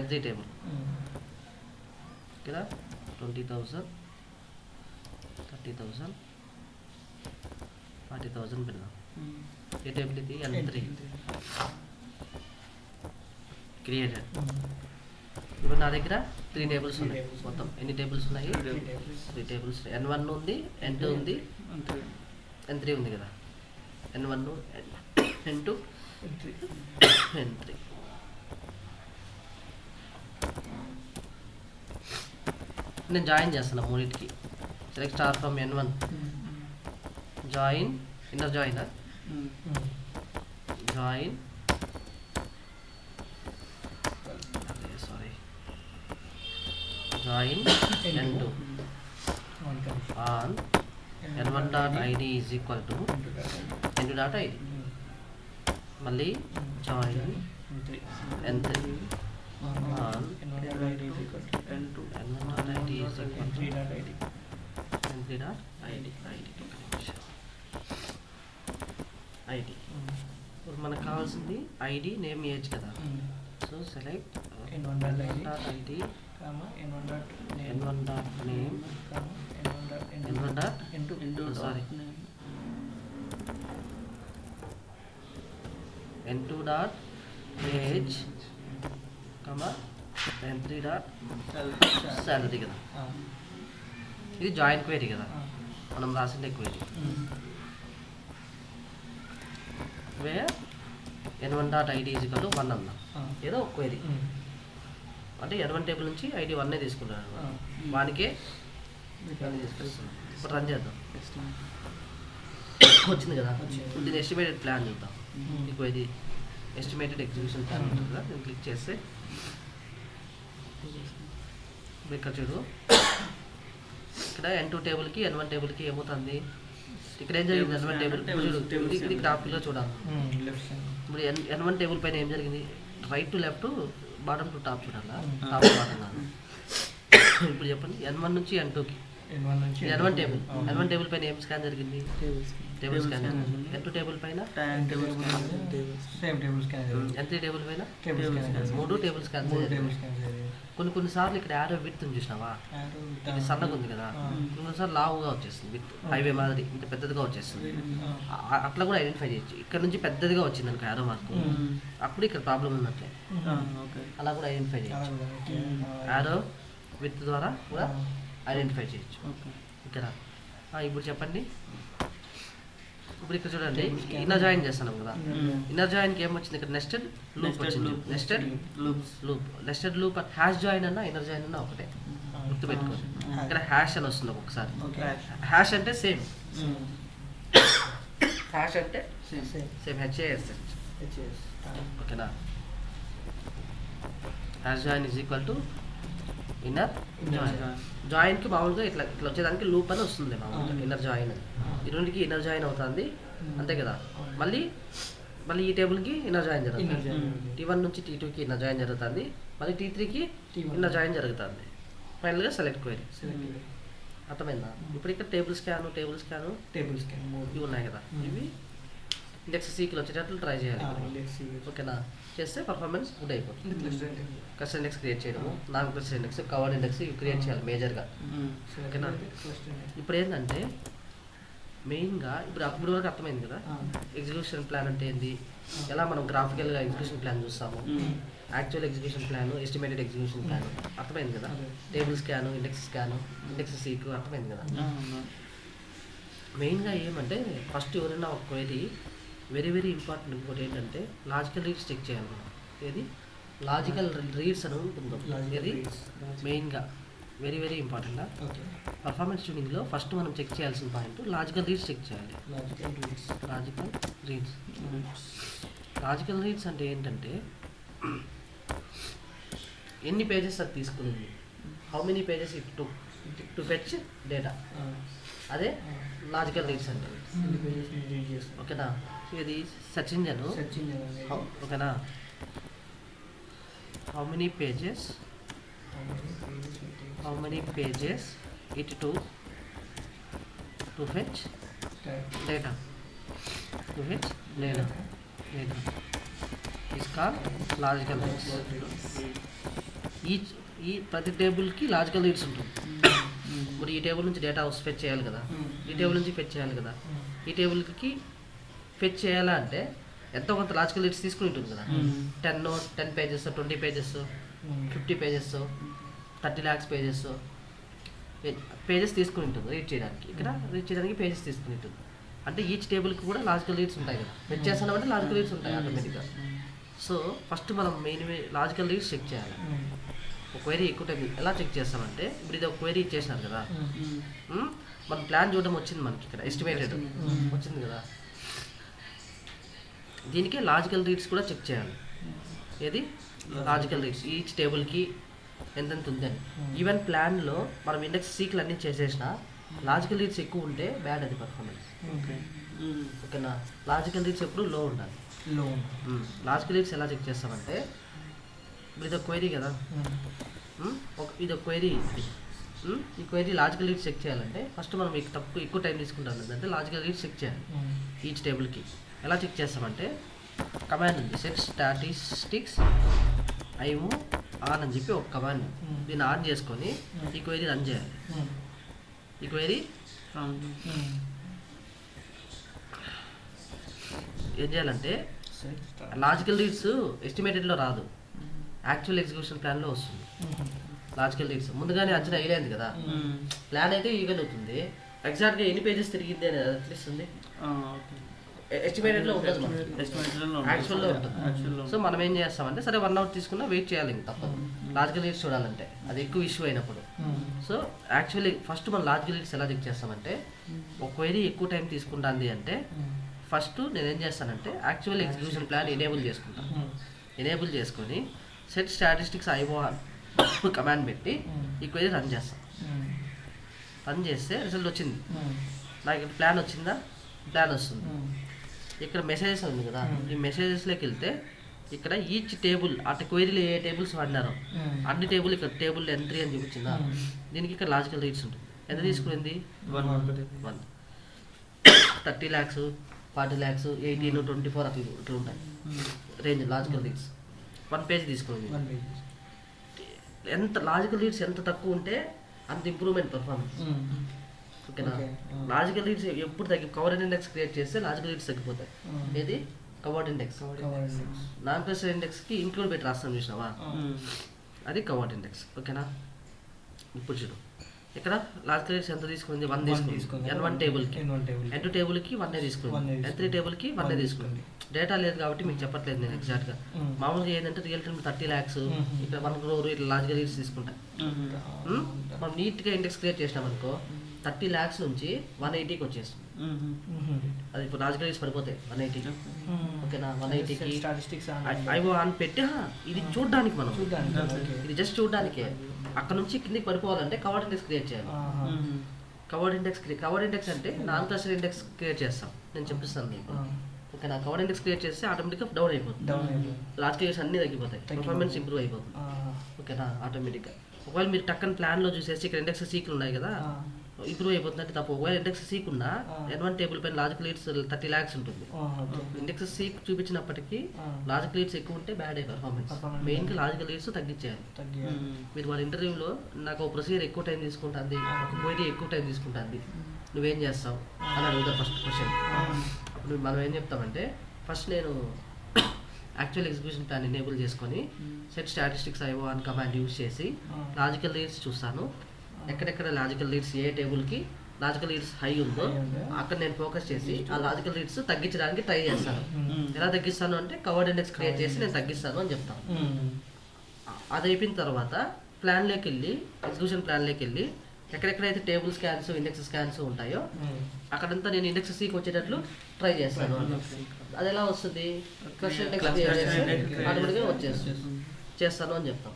N3 టేబుల్ ఓకేనా. 20,000 30,000 40,000 పెడదాం. ఏ టేబుల్ ఇది N3 క్రియేటెడ్. ఇప్పుడు నా దగ్గర 3 టేబుల్స్ ఉన్నాయి. మొత్తం ఎన్ని టేబుల్స్ ఉన్నాయి? 3 టేబుల్స్. N1 ఉంది, N2 ఉంది, N3 ఉంది కదా. N1 N2 N3 నేను జాయిన్ చేస్తాను మూడింటికి. Select star from N1 join inner join join N2 on N1.id is equal to N2.id. మళ్ళీ join N3 on N1.id is equal to N3.id. ఇప్పుడు మనకు కావాల్సింది ఐడి నేమ్ ఏజ్ కదా. So select N1.id N1.name N2.age N3.salary కదా. ఇది join query కదా, మనం రాసిండే query. Where N1.id is equal to 1 అన్నా, ఏదో ఒక క్వైరీ. అంటే N1 టేబుల్ నుంచి ఐడి 1 తీసుకున్నాను, వానికే తీసుకొస్తున్నాను. ఇప్పుడు రన్ చేద్దాం. వచ్చింది కదా. దీని ఎస్టిమేటెడ్ ప్లాన్ చూద్దాం. మీకు ఇది ఎస్టిమేటెడ్ ఎగ్జిక్యూషన్ ప్లాన్ ఉంటుంది కదా, నేను క్లిక్ చేస్తే ఇక్కడ చూడు, ఇక్కడ N2 టేబుల్కి N1 టేబుల్కి ఏమవుతుంది, ఇక్కడ ఏం జరిగింది N1 టేబుల్ చూడు, ఇది గ్రాఫిక్లో చూడాలి. ఇప్పుడు N1 టేబుల్ పైన ఏం జరిగింది, right to left bottom to top చూడాలా, టాప్ బాటమ్ కాదు. ఇప్పుడు చెప్పండి N1 నుంచి N2కి N1 టేబుల్ పైన ఏం స్కాన్ జరిగింది, టేబుల్ స్కాన్. N2 టేబుల్ పైన N3 టేబుల్ పైన 3 టేబుల్ స్కాన్. కొన్నిసార్లు ఇక్కడ యారో విత్ చూసినావా, ఇది సన్నగా ఉంది కదా, కొన్నిసార్లు లావుగా వచ్చేస్తుంది, విత్ హైవే మాదిరి ఇంత పెద్దదిగా వచ్చేస్తుంది. అట్లా కూడా ఐడెంటిఫై చేయొచ్చు. ఇక్కడ నుంచి పెద్దదిగా వచ్చింది అనుకో యారో మార్కు, అప్పుడు ఇక్కడ ప్రాబ్లం ఉన్నట్లే. అలా కూడా ఐడెంటిఫై చేయొచ్చు, యారో విత్ ద్వారా కూడా ఐడెంటిఫై చేయొచ్చు. ఇక్కడ ఇప్పుడు చెప్పండి, ఇప్పుడు ఇక్కడ చూడండి ఇన్నర్ జాయిన్ చేస్తున్నాం కదా, ఇన్నర్ జాయిన్కి ఏమొచ్చింది, ఇక్కడ నెస్టెడ్ లూప్ వచ్చింది. నెస్టెడ్ లూప్ హ్యాష్ జాయిన్ అన్నా ఇన్నర్ జాయిన్ అన్నా ఒకటే, గుర్తుపెట్టుకోండి. ఇక్కడ హ్యాష్ అని వస్తుంది ఒక్కొక్కసారి. హ్యాష్ అంటే సేమ్, హ్యాష్ అంటే సేమ్ HAS, ఓకేనా. Hash join is equal to inner జాయిన్కి మామూలుగా ఇట్లా వచ్చేదానికి లూప్ అని వస్తుంది మామూలుగా, ఇన్నర్ జాయిన్ అని. ఈ రెండుకి ఇన్నర్ జాయిన్ అవుతుంది అంతే కదా. మళ్ళీ ఈ టేబుల్కి ఇన్నర్ జాయిన్ జరుగుతుంది, T1 నుంచి T2కి ఇన్నర్ జాయిన్ జరుగుతుంది, మళ్ళీ T3కి ఇన్నర్ జాయిన్ జరుగుతుంది, ఫైనల్గా సెలెక్ట్ క్వెరీ. అర్థమైందా. ఇప్పుడు ఇక్కడ టేబుల్ స్కాన్ ఇవి ఉన్నాయి కదా, ఇవి ఇండెక్స్ సీకి వచ్చేటట్లు ట్రై చేయాలి, ఓకేనా. చేస్తే పర్ఫార్మెన్స్ గుడ్ అయిపోతుంది. క్లస్టర్ ఇండెక్స్ క్రియేట్ చేయడము, non cluster index, covered index ఇవి క్రియేట్ చేయాలి మేజర్గా, ఓకేనా. ఇప్పుడు ఏంటంటే మెయిన్గా ఇప్పుడు వరకు అర్థమైంది కదా, ఎగ్జిక్యూషన్ ప్లాన్ అంటే ఏంది, ఎలా మనం గ్రాఫికల్గా ఎగ్జిక్యూషన్ ప్లాన్ చూస్తాము, actual execution plan, estimated execution plan అర్థమైంది కదా, టేబుల్ స్కాను, ఇండెక్స్ సీక్ అర్థమైంది కదా. మెయిన్గా ఏమంటే ఫస్ట్ ఎవరైనా ఒక క్వెరీ వెరీ ఇంపార్టెంట్ ఇంకోటి ఏంటంటే లాజికల్ రీడ్స్ చెక్ చేయాలి మనం. ఏది లాజికల్ రీడ్స్ అని ఉంటుందో, ఏది మెయిన్గా వెరీ ఇంపార్టెంట్. పర్ఫార్మెన్స్ ట్యూనింగ్లో ఫస్ట్ మనం చెక్ చేయాల్సిన పాయింట్ లాజికల్ రీడ్స్ చెక్ చేయాలి. లాజికల్ రీడ్స్ అంటే ఏంటంటే ఎన్ని పేజెస్ అది తీసుకునింది, how many pages it to fetch data, అదే లాజికల్ రీడ్స్ అంటే, ఓకేనా. ఇది సెర్చ్ ఇంజన్, ఓకేనా. How many pages it to fetch data, is called logical reads. ఈ ప్రతి టేబుల్కి లాజికల్ రీడ్స్ ఉంటుంది. ఇప్పుడు ఈ టేబుల్ నుంచి డేటా ఫెచ్ చేయాలి కదా, ఈ టేబుల్ నుంచి ఫెచ్ చేయాలి కదా, ఈ టేబుల్కి ఫెచ్ చేయాలా అంటే ఎంతో కొంత లాజికల్ రీడ్స్ తీసుకుని ఉంటుంది కదా, 10 pages, 20 pages, 50 pages, 30 lakhs pages తీసుకుని ఉంటుంది రీడ్ చేయడానికి. ఇక్కడ రీడ్ చేయడానికి పేజెస్ తీసుకుని ఉంటుంది అంటే ఈచ్ టేబుల్కి కూడా లాజికల్ రీడ్స్ ఉంటాయి కదా, ఫెచ్ చేస్తున్నామంటే లాజికల్ రీడ్స్ ఉంటాయి ఆటోమేటిక్గా. సో ఫస్ట్ మనం మెయిన్ లాజికల్ రీడ్స్ చెక్ చేయాలి. ఒక క్వెరీ ఎక్కువ టైం ఎలా చెక్ చేస్తామంటే, ఇప్పుడు ఇది ఒక క్వెరీ ఇచ్చేసినారు కదా, మన ప్లాన్ చూడడం వచ్చింది మనకి, ఇక్కడ ఎస్టిమేటెడ్ వచ్చింది కదా, దీనికి లాజికల్ రీడ్స్ కూడా చెక్ చేయాలి. ఏది లాజికల్ రీడ్స్ ఈచ్ టేబుల్కి ఎంతెంత ఉందని. ఈవెన్ ప్లాన్లో మనం ఇండెక్స్ సీక్లు అన్నీ చేసేసిన లాజికల్ రీడ్స్ ఎక్కువ ఉంటే బ్యాడ్ అది పర్ఫార్మెన్స్, ఓకేనా. లాజికల్ రీడ్స్ ఎప్పుడు లో ఉండాలి. లాజికల్ రీడ్స్ ఎలా చెక్ చేస్తామంటే, ఇప్పుడు ఇది ఒక క్వెరీ కదా, ఇది ఒక క్వెరీ, ఈ క్వెరీ లాజికల్ రీడ్స్ చెక్ చేయాలంటే ఫస్ట్ మనం ఎక్కువ టైం తీసుకుంటాం అంటే లాజికల్ రీడ్స్ చెక్ చేయాలి ఈచ్ టేబుల్కి. ఎలా చెక్ చేస్తామంటే కమాండ్ ఉంది, సెట్ స్టాటిస్టిక్స్ ఐమో ఆన్ అని చెప్పి ఒక కమాండ్, దీన్ని ఆన్ చేసుకొని ఈ క్వెరీ రన్ చేయాలి. ఈ క్వెరీ ఏం చేయాలంటే లాజికల్ రీడ్స్ ఎస్టిమేటెడ్లో రాదు, యాక్చువల్ ఎగ్జిక్యూషన్ ప్లాన్లో వస్తుంది. లాజికల్ రీడ్స్ ముందుగానే అంచనా వేయలేదు కదా, ప్లాన్ అయితే ఈవెన్ అవుతుంది, ఎగ్జాక్ట్గా ఎన్ని పేజెస్ తిరిగింది అని తెలుస్తుంది, ఎస్టిమేటెడ్లో ఉంటుంది, యాక్చువల్లో ఉంటుంది. సో మనం ఏం చేస్తామంటే సరే 1 hour తీసుకున్నా వెయిట్ చేయాలి, ఇంక తప్పదు లాజికల్ రీడ్స్ చూడాలంటే, అది ఎక్కువ ఇష్యూ అయినప్పుడు. సో యాక్చువల్లీ ఫస్ట్ మనం లాజికల్ రీడ్స్ ఎలా చెక్ చేస్తామంటే, ఒక క్వెరీ ఎక్కువ టైం తీసుకుంటుంది అంటే ఫస్ట్ నేనేం చేస్తానంటే యాక్చువల్ ఎగ్జిక్యూషన్ ప్లాన్ ఎనేబుల్ చేసుకుంటాను. ఎనేబుల్ చేసుకొని సెట్ స్టాటిస్టిక్స్ ఐమో కమాండ్ పెట్టి ఈ క్వైరీ రన్ చేస్తాం. రన్ చేస్తే రిజల్ట్ వచ్చింది. నాకు ఇక్కడ ప్లాన్ వచ్చిందా? ప్లాన్ వస్తుంది. ఇక్కడ మెసేజెస్ ఉంది కదా, ఈ మెసేజెస్లోకి వెళ్తే ఇక్కడ ఈచ్ టేబుల్ అంటే క్వైరీలో ఏ టేబుల్స్ వాడినారో అన్ని టేబుల్ ఇక్కడ టేబుల్ ఎంట్రీ అని చూపించిందా, దీనికి ఇక్కడ లాజికల్ రీడ్స్ ఉంటుంది. ఎంత తీసుకునింది? 1 30 lakhs 40 lakhs 18 24 అట్లా ఇట్లా ఉంటాయి రేంజ్ లాజికల్ రీడ్స్. 1 page తీసుకునింది. ఎంత లాజికల్ రీడ్స్ ఎంత తక్కువ ఉంటే అంత ఇంప్రూవ్మెంట్ పర్ఫార్మెన్స్. ఓకేనా? లాజికల్ రీడ్స్ ఎప్పుడు కవర్డ్ ఇండెక్స్ క్రియేట్ చేస్తే లాజికల్ రీడ్స్ తగ్గిపోతాయి. ఏది కవర్డ్ ఇండెక్స్. నాన్ ప్రెసిడెంట్ ఇండెక్స్కి ఇంక్లూడ్ పెట్టి రాస్తాం చూసినావా, అది కవర్డ్ ఇండెక్స్. ఓకేనా? ఇప్పుడు చూడు ఇక్కడ లాజికల్ రీడ్స్ ఎంత తీసుకుంది? 1 తీసుకుంది. N1 టేబుల్కి, N2 టేబుల్కి 1 తీసుకుంది, N3 టేబుల్కి 1 తీసుకుంది. డేటా లేదు కాబట్టి మీకు చెప్పట్లేదు నేను ఎగ్జాక్ట్గా. మామూలుగా ఏంటంటే రియల్ టైమ్ 30 lakhs ఇక్కడ 1 crore ఇట్లా లాజికల్ రీడ్స్ తీసుకుంటాయి. మనం నీట్గా ఇండెక్స్ క్రియేట్ చేసినాం అనుకో 30 lakhs నుంచి 180కి వచ్చేస్తుంది. అది ఇప్పుడు లాజికల్ రీడ్స్ పడిపోతాయి 180కి. ఓకేనా? 180కి ఐవో అని పెట్టి ఇది చూడడానికి మనం ఇది జస్ట్ చూడడానికే. అక్కడ నుంచి కిందికి పడిపోవాలంటే కవర్డ్ ఇండెక్స్ క్రియేట్ చేయాలి. కవర్డ్ ఇండెక్స్ అంటే నాన్ క్లస్టర్ ఇండెక్స్ క్రియేట్ చేస్తాం. నేను చెప్పిస్తాను మీకు. ఓకేనా? కవర్డ్ ఇండెక్స్ క్రియేట్ చేస్తే ఆటోమేటిక్గా డౌన్ అయిపోతుంది. లాజికల్ రీడ్స్ అన్ని తగ్గిపోతాయి, పర్ఫార్మెన్స్ ఇంప్రూవ్ అయిపోతుంది. ఓకేనా? ఆటోమేటిక్గా. ఒకవేళ మీరు టక్కన ప్లాన్లో చూసేసి ఇక్కడ ఇండెక్స్ సీక్లు ఉన్నాయి కదా, ఇంప్రూవ్ అయిపోతుంది అంటే తప్ప. ఒకవేళ ఇండెక్స్ సీక్ ఉన్నా N1 టేబుల్ పైన లాజికల్ రీడ్స్ 30 lakhs ఉంటుంది. ఇండెక్స్ సీక్ చూపించినప్పటికీ లాజికల్ రీడ్స్ ఎక్కువ ఉంటే బ్యాడ్ అయ్యే పర్ఫార్మెన్స్. మెయిన్గా లాజికల్ రీడ్స్ తగ్గించేయాలి. మీరు వాళ్ళ ఇంటర్వ్యూలో నాకు ఒక ప్రొసీజర్ ఎక్కువ టైం తీసుకుంటుంది, ఒక క్వైరీ ఎక్కువ టైం తీసుకుంటుంది, నువ్వేం చేస్తావు అని అడుగుతారు ఫస్ట్ క్వశ్చన్. అప్పుడు మనం ఏం చెప్తామంటే ఫస్ట్ నేను యాక్చువల్ ఎగ్జిక్యూషన్ ప్లాన్ ఎనేబుల్ చేసుకొని సెట్ స్టాటిస్టిక్స్ ఐఓ అని కమాండ్ యూజ్ చేసి లాజికల్ రీడ్స్ చూస్తాను. ఎక్కడెక్కడ లాజికల్ రీడ్స్ ఏ టేబుల్కి లాజికల్ రీడ్స్ హై ఉందో అక్కడ నేను ఫోకస్ చేసి ఆ లాజికల్ రీడ్స్ తగ్గించడానికి ట్రై చేస్తాను. ఎలా తగ్గిస్తాను అంటే కవర్డ్ ఇండెక్స్ క్రియేట్ చేసి నేను తగ్గిస్తాను అని చెప్తాను. అది అయిపోయిన తర్వాత ప్లాన్లోకి వెళ్ళి ఎగ్జిక్యూషన్ ప్లాన్లోకి వెళ్ళి ఎక్కడెక్కడైతే టేబుల్ స్కాన్స్ ఇండెక్స్ స్కాన్స్ ఉంటాయో అక్కడంతా నేను ఇండెక్స్ సీకి వచ్చేటట్లు ట్రై చేస్తాను. అది ఎలా వస్తుంది? క్లస్టర్ ఇండెక్స్ క్రియేట్ చేసి ఆటోమేటిక్గా వచ్చేస్తుంది చేస్తాను అని చెప్తాం.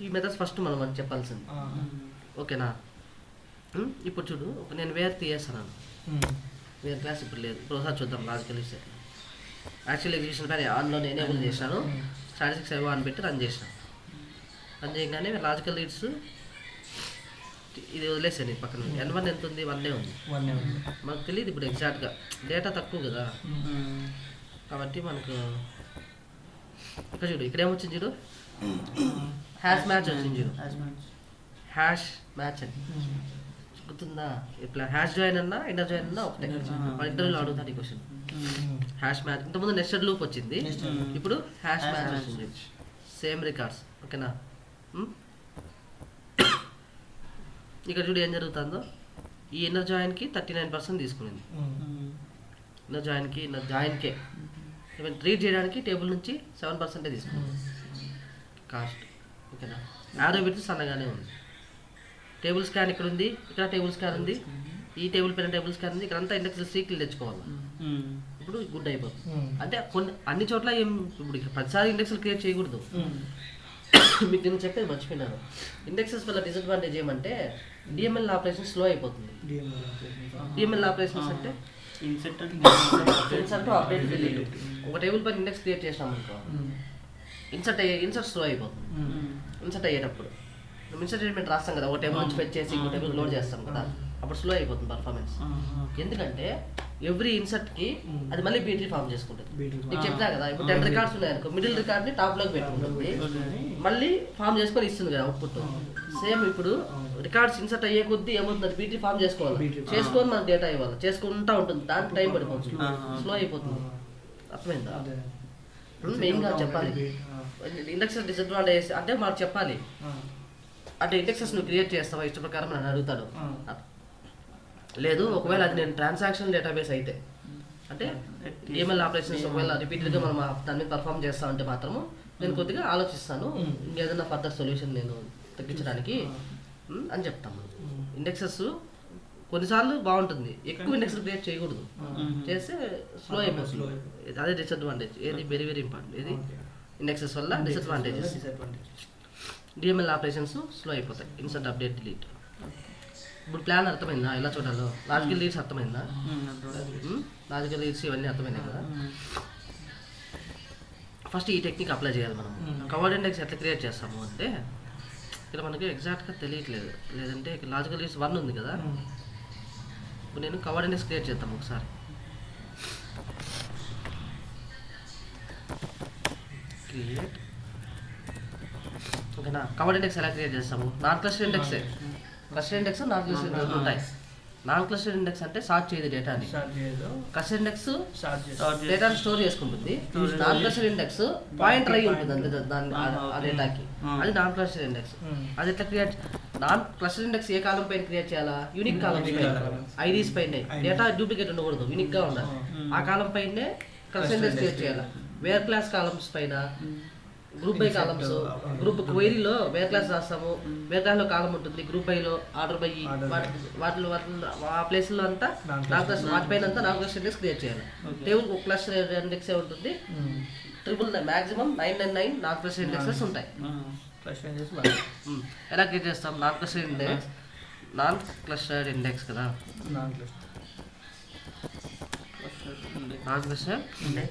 ఈ మెథడ్స్ ఫస్ట్ మనం చెప్పాల్సింది. ఓకేనా? ఇప్పుడు చూడు నేను వేర్ తీయేస్తున్నాను. వేర్ క్లాస్ ఇప్పుడు లేదు. ఇప్పుడు ఒకసారి చూద్దాం logical reads. Actual execution plan ఆన్లోనే ఎనేబుల్ చేశాను. స్టాటిస్టిక్స్ ఐఓ అని పెట్టి రన్ చేసినాను. రన్ చేయగానే లాజికల్ రీడ్స్ ఇది వదిలేసాను పక్కన. N1 ఎంత ఉంది? 1 ఉంది. మనకు తెలియదు ఇప్పుడు ఎగ్జాక్ట్గా, డేటా తక్కువ కదా కాబట్టి మనకు. ఇక్కడ చూడు ఇక్కడ ఏమొచ్చింది చూడు, హ్యాష్ మ్యాచ్ వచ్చింది చూడు. హ్యాష్ మ్యాచ్ అని గుర్తుందా? ఇట్లా హ్యాష్ జాయిన్ అన్నా ఇన్నర్ జాయిన్ అన్నా ఒకటే. మన ఇంటర్వ్యూలో అడుగుతాను ఈ క్వశ్చన్. హ్యాష్ మ్యాచ్ ఇంతకుముందు నెస్టెడ్ లూప్ వచ్చింది, ఇప్పుడు హ్యాష్ మ్యాచ్ వచ్చింది. Same records. ఓకేనా? ఇక్కడ చూడు ఏం జరుగుతుందో. ఈ ఇన్నర్ జాయిన్కి 39% తీసుకునింది. ఇన్నర్ జాయిన్కే ఈవెన్ రీడ్ చేయడానికి టేబుల్ నుంచి 7% తీసుకున్నాం కాస్ట్. ఓకేనా? యారో పెడితే సన్నగానే ఉంది. టేబుల్ స్కాన్ ఇక్కడ ఉంది, ఇక్కడ టేబుల్ స్కాన్ ఉంది, ఈ టేబుల్ పైన టేబుల్ స్కాన్ ఉంది, ఇక్కడంతా ఇండెక్స్ సీక్లు తెచ్చుకోవాలి. ఇప్పుడు గుడ్ అయిపోతుంది. అంటే అన్ని చోట్ల ఏం ఇప్పుడు ప్రతిసారి ఇండెక్స్లు క్రియేట్ చేయకూడదు. మీకు నేను చెప్పేది మర్చిపోయినాను. ఇండెక్సెస్ వల్ల డిసడ్వాంటేజ్ ఏమంటే డిఎంఎల్ ఆపరేషన్ స్లో అయిపోతుంది. డిఎంఎల్ ఆపరేషన్స్ అంటే ఇన్సర్ట్ అప్డేట్ డిలీట్. ఒక టేబుల్ పైన ఇండెక్స్ క్రియేట్ చేసినాం అనుకో, ఇన్సర్ట్ స్లో అయిపోతుంది. ఇన్సర్ట్ అయ్యేటప్పుడు ఇన్సర్ట్ స్టేట్మెంట్ రాస్తాం కదా, ఒక టేబుల్ నుంచి ఫెచ్ చేసి ఇంకో టేబుల్ లోడ్ చేస్తాం కదా, అప్పుడు స్లో అయిపోతుంది పర్ఫార్మెన్స్. ఎందుకంటే ఎవ్రీ ఇన్సర్ట్కి అది మళ్ళీ బీట్రీ ఫామ్ చేసుకుంటుంది. నీకు చెప్తా కదా, ఇప్పుడు 10 రికార్డ్స్ ఉన్నాయనుకో, మిడిల్ రికార్డ్ని టాప్లోకి పెట్టుకుంటుంది, మళ్ళీ ఫామ్ చేసుకొని ఇస్తుంది కదా అవుట్పుట్. సేమ్ ఇప్పుడు రికార్డ్స్ ఇన్సర్ట్ అయ్యే కొద్దీ ఏమవుతుంది, బీట్రీ ఫామ్ చేసుకోవాలి, చేసుకొని మనకు డేటా ఇవ్వాలి, చేసుకుంటూ ఉంటుంది, దానికి టైం పడిపోతుంది, స్లో అయిపోతుంది. అర్థమైందా? మెయిన్గా చెప్పాలి ఇండెక్సెస్ డిసడ్వాంటేజ్ అంటే మాకు చెప్పాలి. అంటే ఇండెక్సెస్ నువ్వు క్రియేట్ చేస్తావా ఇష్ట ప్రకారం నన్ను అడుగుతాడు. లేదు ఒకవేళ అది నేను ట్రాన్సాక్షన్ డేటాబేస్ అయితే అంటే ఈమెయిల్ ఆపరేషన్స్ ఒకవేళ రిపీటెడ్గా మనం దాని మీద పర్ఫామ్ చేస్తామంటే మాత్రము నేను కొద్దిగా ఆలోచిస్తాను, ఇంకేదైనా ఫర్దర్ సొల్యూషన్ నేను తగ్గించడానికి అని చెప్తాను. ఇండెక్సెస్ కొన్నిసార్లు బాగుంటుంది, ఎక్కువ ఇండెక్స్ క్రియేట్ చేయకూడదు, చేస్తే స్లో అయిపోతుంది. అదే డిసడ్వాంటేజ్. ఏది వెరీ వెరీ ఇంపార్టెంట్, ఏది ఇండెక్సెస్ వల్ల డిసడ్వాంటేజెస్. డిఎంఎల్ ఆపరేషన్స్ స్లో అయిపోతాయి. Insert, update, delete. ఇప్పుడు ప్లాన్ అర్థమైందా ఎలా చూడాలో? లాజికల్ లీడ్స్ అర్థమైందా? లాజికల్ లీడ్స్ ఇవన్నీ అర్థమైనాయి కదా. ఫస్ట్ ఈ టెక్నిక్ అప్లై చేయాలి మనం. కవర్డ్ ఇండెక్స్ ఎట్లా క్రియేట్ చేస్తాము అంటే ఇక్కడ మనకి ఎగ్జాక్ట్గా తెలియట్లేదు, లేదంటే ఇక్కడ లాజికల్ లీడ్స్ 1 ఉంది కదా. ఇప్పుడు నేను కవర్డ్ ఇండెక్స్ క్రియేట్ చేద్దాం ఒకసారి. క్రియేట్ ఓకేనా. కవర్డ్ ఇండెక్స్ ఎలా క్రియేట్ చేస్తాము? నాన్ క్లస్టర్ ఇండెక్సే. Cluster index, non cluster index ఉంటాయి. నాన్ క్లస్టర్ ఇండెక్స్ అంటే సార్ట్ చేయదు డేటాని. క్లస్టర్ ఇండెక్స్ డేటాని స్టోర్ చేసుకుంటుంది. నాన్ క్లస్టర్ ఇండెక్స్ పాయింటర్ అయి ఉంటుంది అంతే దాని ఆ డేటాకి. అది నాన్ క్లస్టర్ ఇండెక్స్. అది ఎట్లా క్రియేట్? నాన్ క్లస్టర్ ఇండెక్స్ ఏ కాలం పైన క్రియేట్ చేయాలా? యూనిక్ కాలమ్స్ పైన, ఐడీస్ పైన. డేటా డూప్లికేట్ ఉండకూడదు, యూనిక్ గా ఉండాలి. ఆ కాలం పైనే క్లస్టర్ ఇండెక్స్ క్రియేట్ చేయాలా. వేర్ క్లాస్ కాలమ్స్ పైన, గ్రూప్ బై కాలమ్స్. గ్రూప్ క్వైరీలో వేర్ క్లాస్ రాస్తాము, వేర్ క్లాస్ లో కాలం ఉంటుంది, గ్రూప్ బైలో ఆర్డర్ బై, వాటిలో ఆ ప్లేస్లో అంతా నాన్ క్లస్టర్, వాటిపైన అంతా నాన్ క్లస్టర్ ఇండెక్స్ క్రియేట్ చేయాలి. టేబుల్ ఒక క్లస్టర్ ఇండెక్స్ ఏ ఉంటుంది, మాక్సిమం 999 నాన్ క్లస్టర్ ఇండెక్సెస్ ఉంటాయి. ఎలా క్రియేట్ చేస్తాం? Non cluster index, non clustered index కదా, non cluster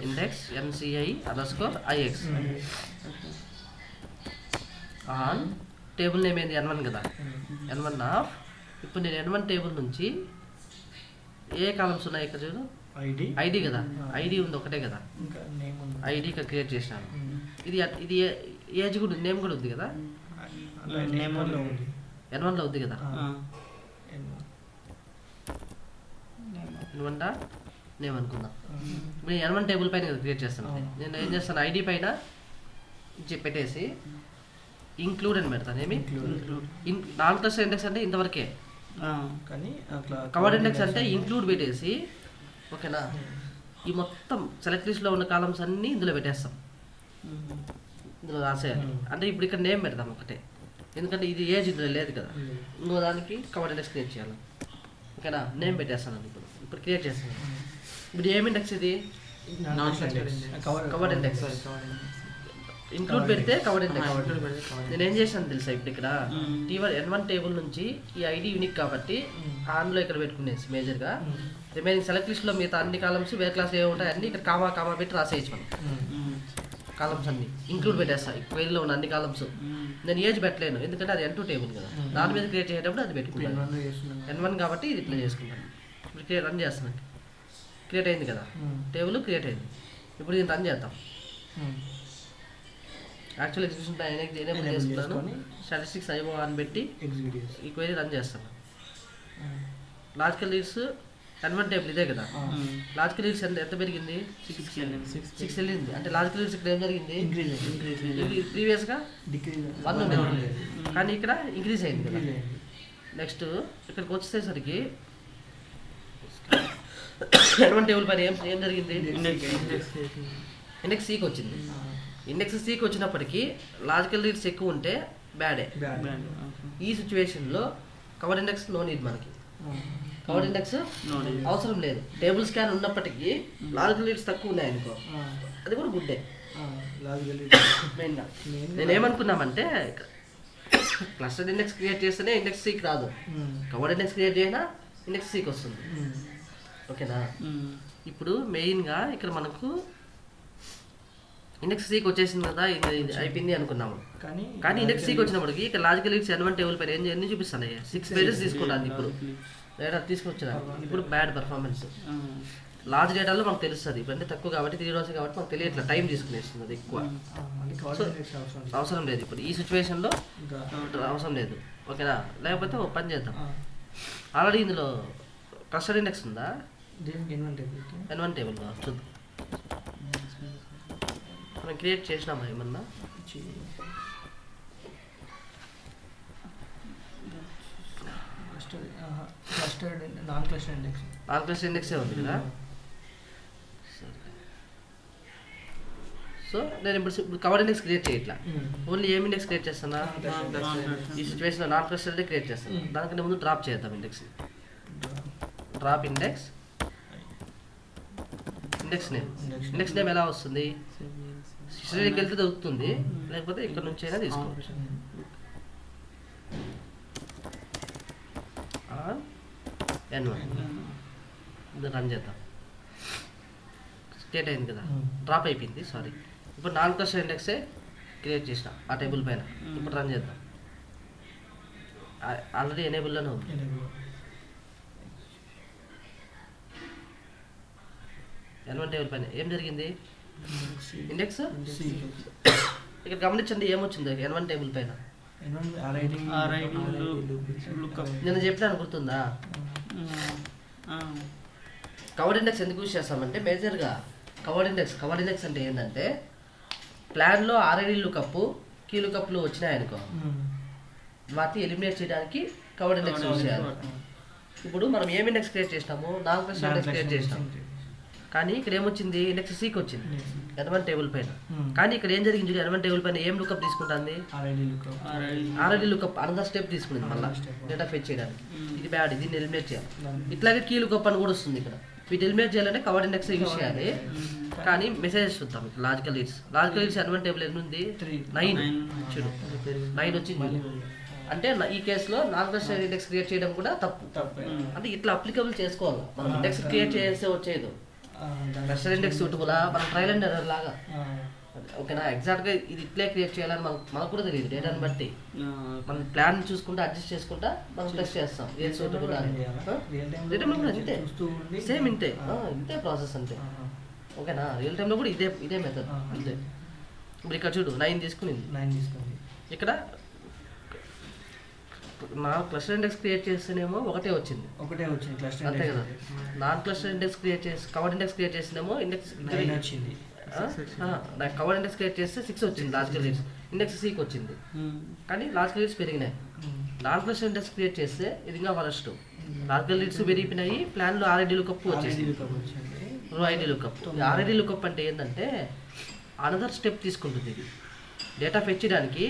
index NCI_IX on table name ఏంది? N1 కదా. N1 of. ఇప్పుడు నేను N1 టేబుల్ నుంచి ఏ కాలమ్స్ ఉన్నాయి ఇక్కడ చూడు, ఐడి కదా. ఐడి ఉంది ఒకటే కదా, ఐడి ఇక్కడ క్రియేట్ చేసినాను. ఇది ఏజ్ కూడా నేమ్ కూడా ఉంది కదా, N1 లో ఉంది కదా. N1 నేమ్ అనుకుందాం. ఇప్పుడు N1 టేబుల్ పైన క్రియేట్ చేస్తాను. నేను ఏం చేస్తాను, ఐడి పైన పెట్టేసి ఇంక్లూడ్ అని పెడతాను. ఏమి నాన్ క్లస్టర్ ఇండెక్స్ అంటే ఇంతవరకే, కవర్డ్ ఇండెక్స్ అంటే ఇంక్లూడ్ పెట్టేసి ఓకేనా. ఈ మొత్తం సెలెక్ట్ లిస్ట్లో ఉన్న కాలమ్స్ అన్నీ ఇందులో పెట్టేస్తాం, ఇందులో రాసేయాలి. అంటే ఇప్పుడు ఇక్కడ నేమ్ పెడతాం ఒకటే, ఎందుకంటే ఇది ఏజ్ ఇందులో లేదు కదా. ఇంకో దానికి కవర్డ్ ఇండెక్స్ క్రియేట్ చేయాలి ఓకేనా. నేమ్ పెట్టేస్తాను ఇప్పుడు క్రియేట్ చేస్తాను. ఇప్పుడు ఏం ఇండెక్స్ ఇది? Covered index. ఇంక్లూడ్ పెడితే కవర్డ్ ఇండెక్స్. నేను ఏం చేశాను తెలుసా, ఇప్పుడు ఇక్కడ N1 టేబుల్ నుంచి ఈ ఐడి యూనిక్ కాబట్టి ఆన్లో ఇక్కడ పెట్టుకునేసి మేజర్గా. రిమైనింగ్ సెలెక్ట్ లిస్ట్లో మిగతా అన్ని కాలమ్స్ వేరే క్లాస్ ఏ ఉంటాయి అన్ని ఇక్కడ కామా పెట్టి రాసేయచ్చు మనం. కాలమ్స్ అన్ని ఇంక్లూడ్ పెట్టేస్తాయి క్వైరీలో ఉన్న అన్ని కాలమ్స్. నేను ఏజ్ పెట్టలేను ఎందుకంటే అది N2 టేబుల్ కదా, దాని మీద క్రియేట్ చేసేటప్పుడు అది పెట్టుకుంటాను. N1 కాబట్టి ఇది ఇట్లా చేసుకుంటాను. ఇప్పుడు రన్ చేస్తున్నాను. క్రియేట్ అయింది కదా, టేబుల్ క్రియేట్ అయింది. ఇప్పుడు దీన్ని రన్ చేద్దాం. యాక్చువల్ ఎగ్జిక్యూషన్ ఎనేబుల్ చేసుకున్నాను. స్టాటిస్టిక్స్ IO అని పెట్టి ఈ క్వైరీ రన్ చేస్తాను. లాజికల్ లీడ్స్ N1 టేబుల్ ఇదే కదా. లాజికల్ లీడ్స్ ఎంత పెరిగింది? 6 వెళ్ళింది. అంటే లాజికల్ లీడ్స్ ఇక్కడ ఏం జరిగింది? ప్రీవియస్గా 1 ఉండేది కానీ ఇక్కడ ఇంక్రీజ్ అయింది కదా. నెక్స్ట్ ఇక్కడికి వచ్చేసరికి N1 టేబుల్ పైన ఏం జరిగింది? ఇండెక్స్ Cకి వచ్చింది. ఇండెక్స్ Cకి వచ్చినప్పటికీ లాజికల్ లీడ్స్ ఎక్కువ ఉంటే బ్యాడే. ఈ సిచ్యువేషన్లో కవర్డ్ ఇండెక్స్ నో నీడ్. మనకి కవర్డ్ ఇండెక్స్ అవసరం లేదు. టేబుల్ స్కాన్ ఉన్నప్పటికీ లాజికల్ లీడ్స్ తక్కువ ఉన్నాయనుకో, అది కూడా గుడ్డే. మెయిన్గా నేనేమనుకున్నామంటే క్లస్టర్ ఇండెక్స్ క్రియేట్ చేస్తేనే ఇండెక్స్ Cకి రాదు, కవర్డ్ ఇండెక్స్ క్రియేట్ చేసినా ఇండెక్స్ Cకి వస్తుంది ఓకేనా. ఇప్పుడు మెయిన్గా ఇక్కడ మనకు ఇండెక్స్ Cకి వచ్చేసింది కదా, ఇది అయిపోయింది అనుకున్నాము. కానీ ఇండెక్స్ Cకి వచ్చినప్పటికి ఇక్కడ లాజికల్ లీడ్స్ N1 టేబుల్ పైన ఎన్ని చూపిస్తున్నాయి? 6 పేజెస్ తీసుకుంటాను. ఇప్పుడు డేటా తీసుకొచ్చిన ఇప్పుడు బ్యాడ్ పర్ఫార్మెన్స్. లార్జ్ డేటాలో మనకు తెలుస్తుంది. ఇప్పుడు అంటే తక్కువ కాబట్టి 3 రోజు కాబట్టి మనకు తెలియట్లేదు, టైం తీసుకునేస్తుంది అది ఎక్కువ. అవసరం లేదు ఇప్పుడు ఈ సిచ్యువేషన్లో, అవసరం లేదు ఓకేనా. లేకపోతే ఒక పని చేద్దాం. ఆల్రెడీ ఇందులో క్లస్టర్ ఇండెక్స్ ఉందా? N1 టేబుల్ చూద్దాం. మనం క్రియేట్ చేసినామా ఏమన్నా? నాన్ క్లస్టర్ ఇండెక్సే ఉంది కదా. సో నేను ఇప్పుడు కవర్డ్ ఇండెక్స్ క్రియేట్ చేయట్లా, ఓన్లీ ఏం ఇండెక్స్ క్రియేట్ చేస్తానా? ఈ సిచ్యువేషన్లో నాన్ క్లస్టర్ క్రియేట్ చేస్తాను. దానికంటే ముందు డ్రాప్ చేద్దాం index. Drop index index name ఎలా వస్తుంది? హిస్టరీకి వెళ్తే దొరుకుతుంది, లేకపోతే ఇక్కడ నుంచి అయినా తీసుకోవచ్చు. N1 ఇది రన్ చేద్దాం. స్టేట్ అయింది కదా, డ్రాప్ అయిపోయింది సారీ. ఇప్పుడు నాన్ క్లస్టర్ ఇండెక్సే క్రియేట్ చేసిన ఆ టేబుల్ పైన. ఇప్పుడు రన్ చేద్దాం. ఆల్రెడీ ఎనేబుల్లోనే ఉంది. N1 టేబుల్ పైన ఏం జరిగింది, ఇండెక్స్ ఇక్కడ గమనించండి ఏమొచ్చింది N1 టేబుల్ పైన. నేను చెప్పినాను గుర్తుందా, కవర్డ్ ఇండెక్స్ ఎందుకు యూజ్ చేస్తామంటే మేజర్గా కవర్డ్ ఇండెక్స్ అంటే ఏంటంటే ప్లాన్లో ఆర్ఐడి లుకప్ కీ లుకప్లు వచ్చినాయనుకో వాటిని ఎలిమినేట్ చేయడానికి కవర్డ్ ఇండెక్స్ యూజ్ చేయాలి. ఇప్పుడు మనం ఏం ఇండెక్స్ క్రియేట్ చేసినాము, నాన్ క్లస్టర్ ఇండెక్స్ క్రియేట్ చేసినాం. కానీ ఇక్కడ ఏమొచ్చింది, ఇండెక్స్ సీకి వచ్చింది N1 టేబుల్ పైన. కానీ ఇక్కడ ఏం జరిగింది, N1 టేబుల్ పైన ఏం లుకప్ తీసుకుంటుంది, ఆర్ఐడి లుకప్ అనదర్ స్టెప్ తీసుకుంది మళ్ళీ డేటా ఫెచ్ చేయడానికి. ఇది బ్యాడ్, దీన్ని ఎలిమినేట్ చేయాలి. ఇట్లాగే కీ లుకప్ అని కూడా వస్తుంది ఇక్కడ. వీటి ఎలిమినేట్ చేయాలంటే కవర్డ్ ఇండెక్స్ యూజ్ చేయాలి. కానీ మెసేజెస్ చూద్దాం. లాజికల్ లీడ్స్ N1 టేబుల్ ఎన్ని ఉంది, 9 చూడు, 9 వచ్చింది. అంటే ఈ కేసులో నాన్ క్లస్టర్ ఇండెక్స్ క్రియేట్ చేయడం కూడా తప్పు. అంటే ఇట్లా అప్లికబుల్ చేసుకోవాలి. మనం ఇండెక్స్ క్రియేట్ చేస్తే వచ్చేది క్లస్టర్ ఇండెక్స్ సూటబులా, మనం ట్రయల్ అండ్ ఎర్రర్ లాగా. ఓకేనా, ఎగ్జాక్ట్గా ఇది ఇట్లే క్రియేట్ చేయాలని మనకు కూడా తెలియదు. డేటాని బట్టి మనం ప్లాన్ చూసుకుంటూ అడ్జస్ట్ చేసుకుంటా మనం టెస్ట్ చేస్తాం ఏది సూటబుల్ అని. ఇంతే సేమ్ ఇంతే ప్రాసెస్ అంతే. ఓకేనా, రియల్ టైంలో కూడా ఇదే మెథడ్ అంతే. ఇప్పుడు ఇక్కడ చూడు 9 తీసుకునింది. ఇక్కడ నా క్లస్టర్ ఇండెక్స్ క్రియేట్ చేస్తేనేమో ఒకటే వచ్చింది క్లస్టర్ అంతే కదా. నాన్ క్లస్టర్ ఇండెక్స్ క్రియేట్ చేసి కవర్డ్ ఇండెక్స్ క్రియేట్ చేసినేమో ఇండెక్స్ వచ్చింది. నాకు కవర్డ్ ఇండెక్స్ క్రియేట్ చేస్తే 6 వచ్చింది లాజికల్ లీడ్స్, ఇండెక్స్ సీకి వచ్చింది. కానీ లాజికల్ లీడ్స్ పెరిగినాయి. నాన్ క్లస్టర్ ఇండెక్స్ క్రియేట్ చేస్తే ఇది ఇంకా వరస్ట్. లాజికల్ లీడ్స్ పెరిగిపోయినాయి, ప్లాన్లో ఆర్ఐడి లుకప్ వచ్చేసి ఐడి లుకప్. ఆర్ఐడి లుకప్ అంటే ఏంటంటే అనదర్ స్టెప్ తీసుకుంటుంది. ఇది డేటా ఫెచ్ చేయడానికి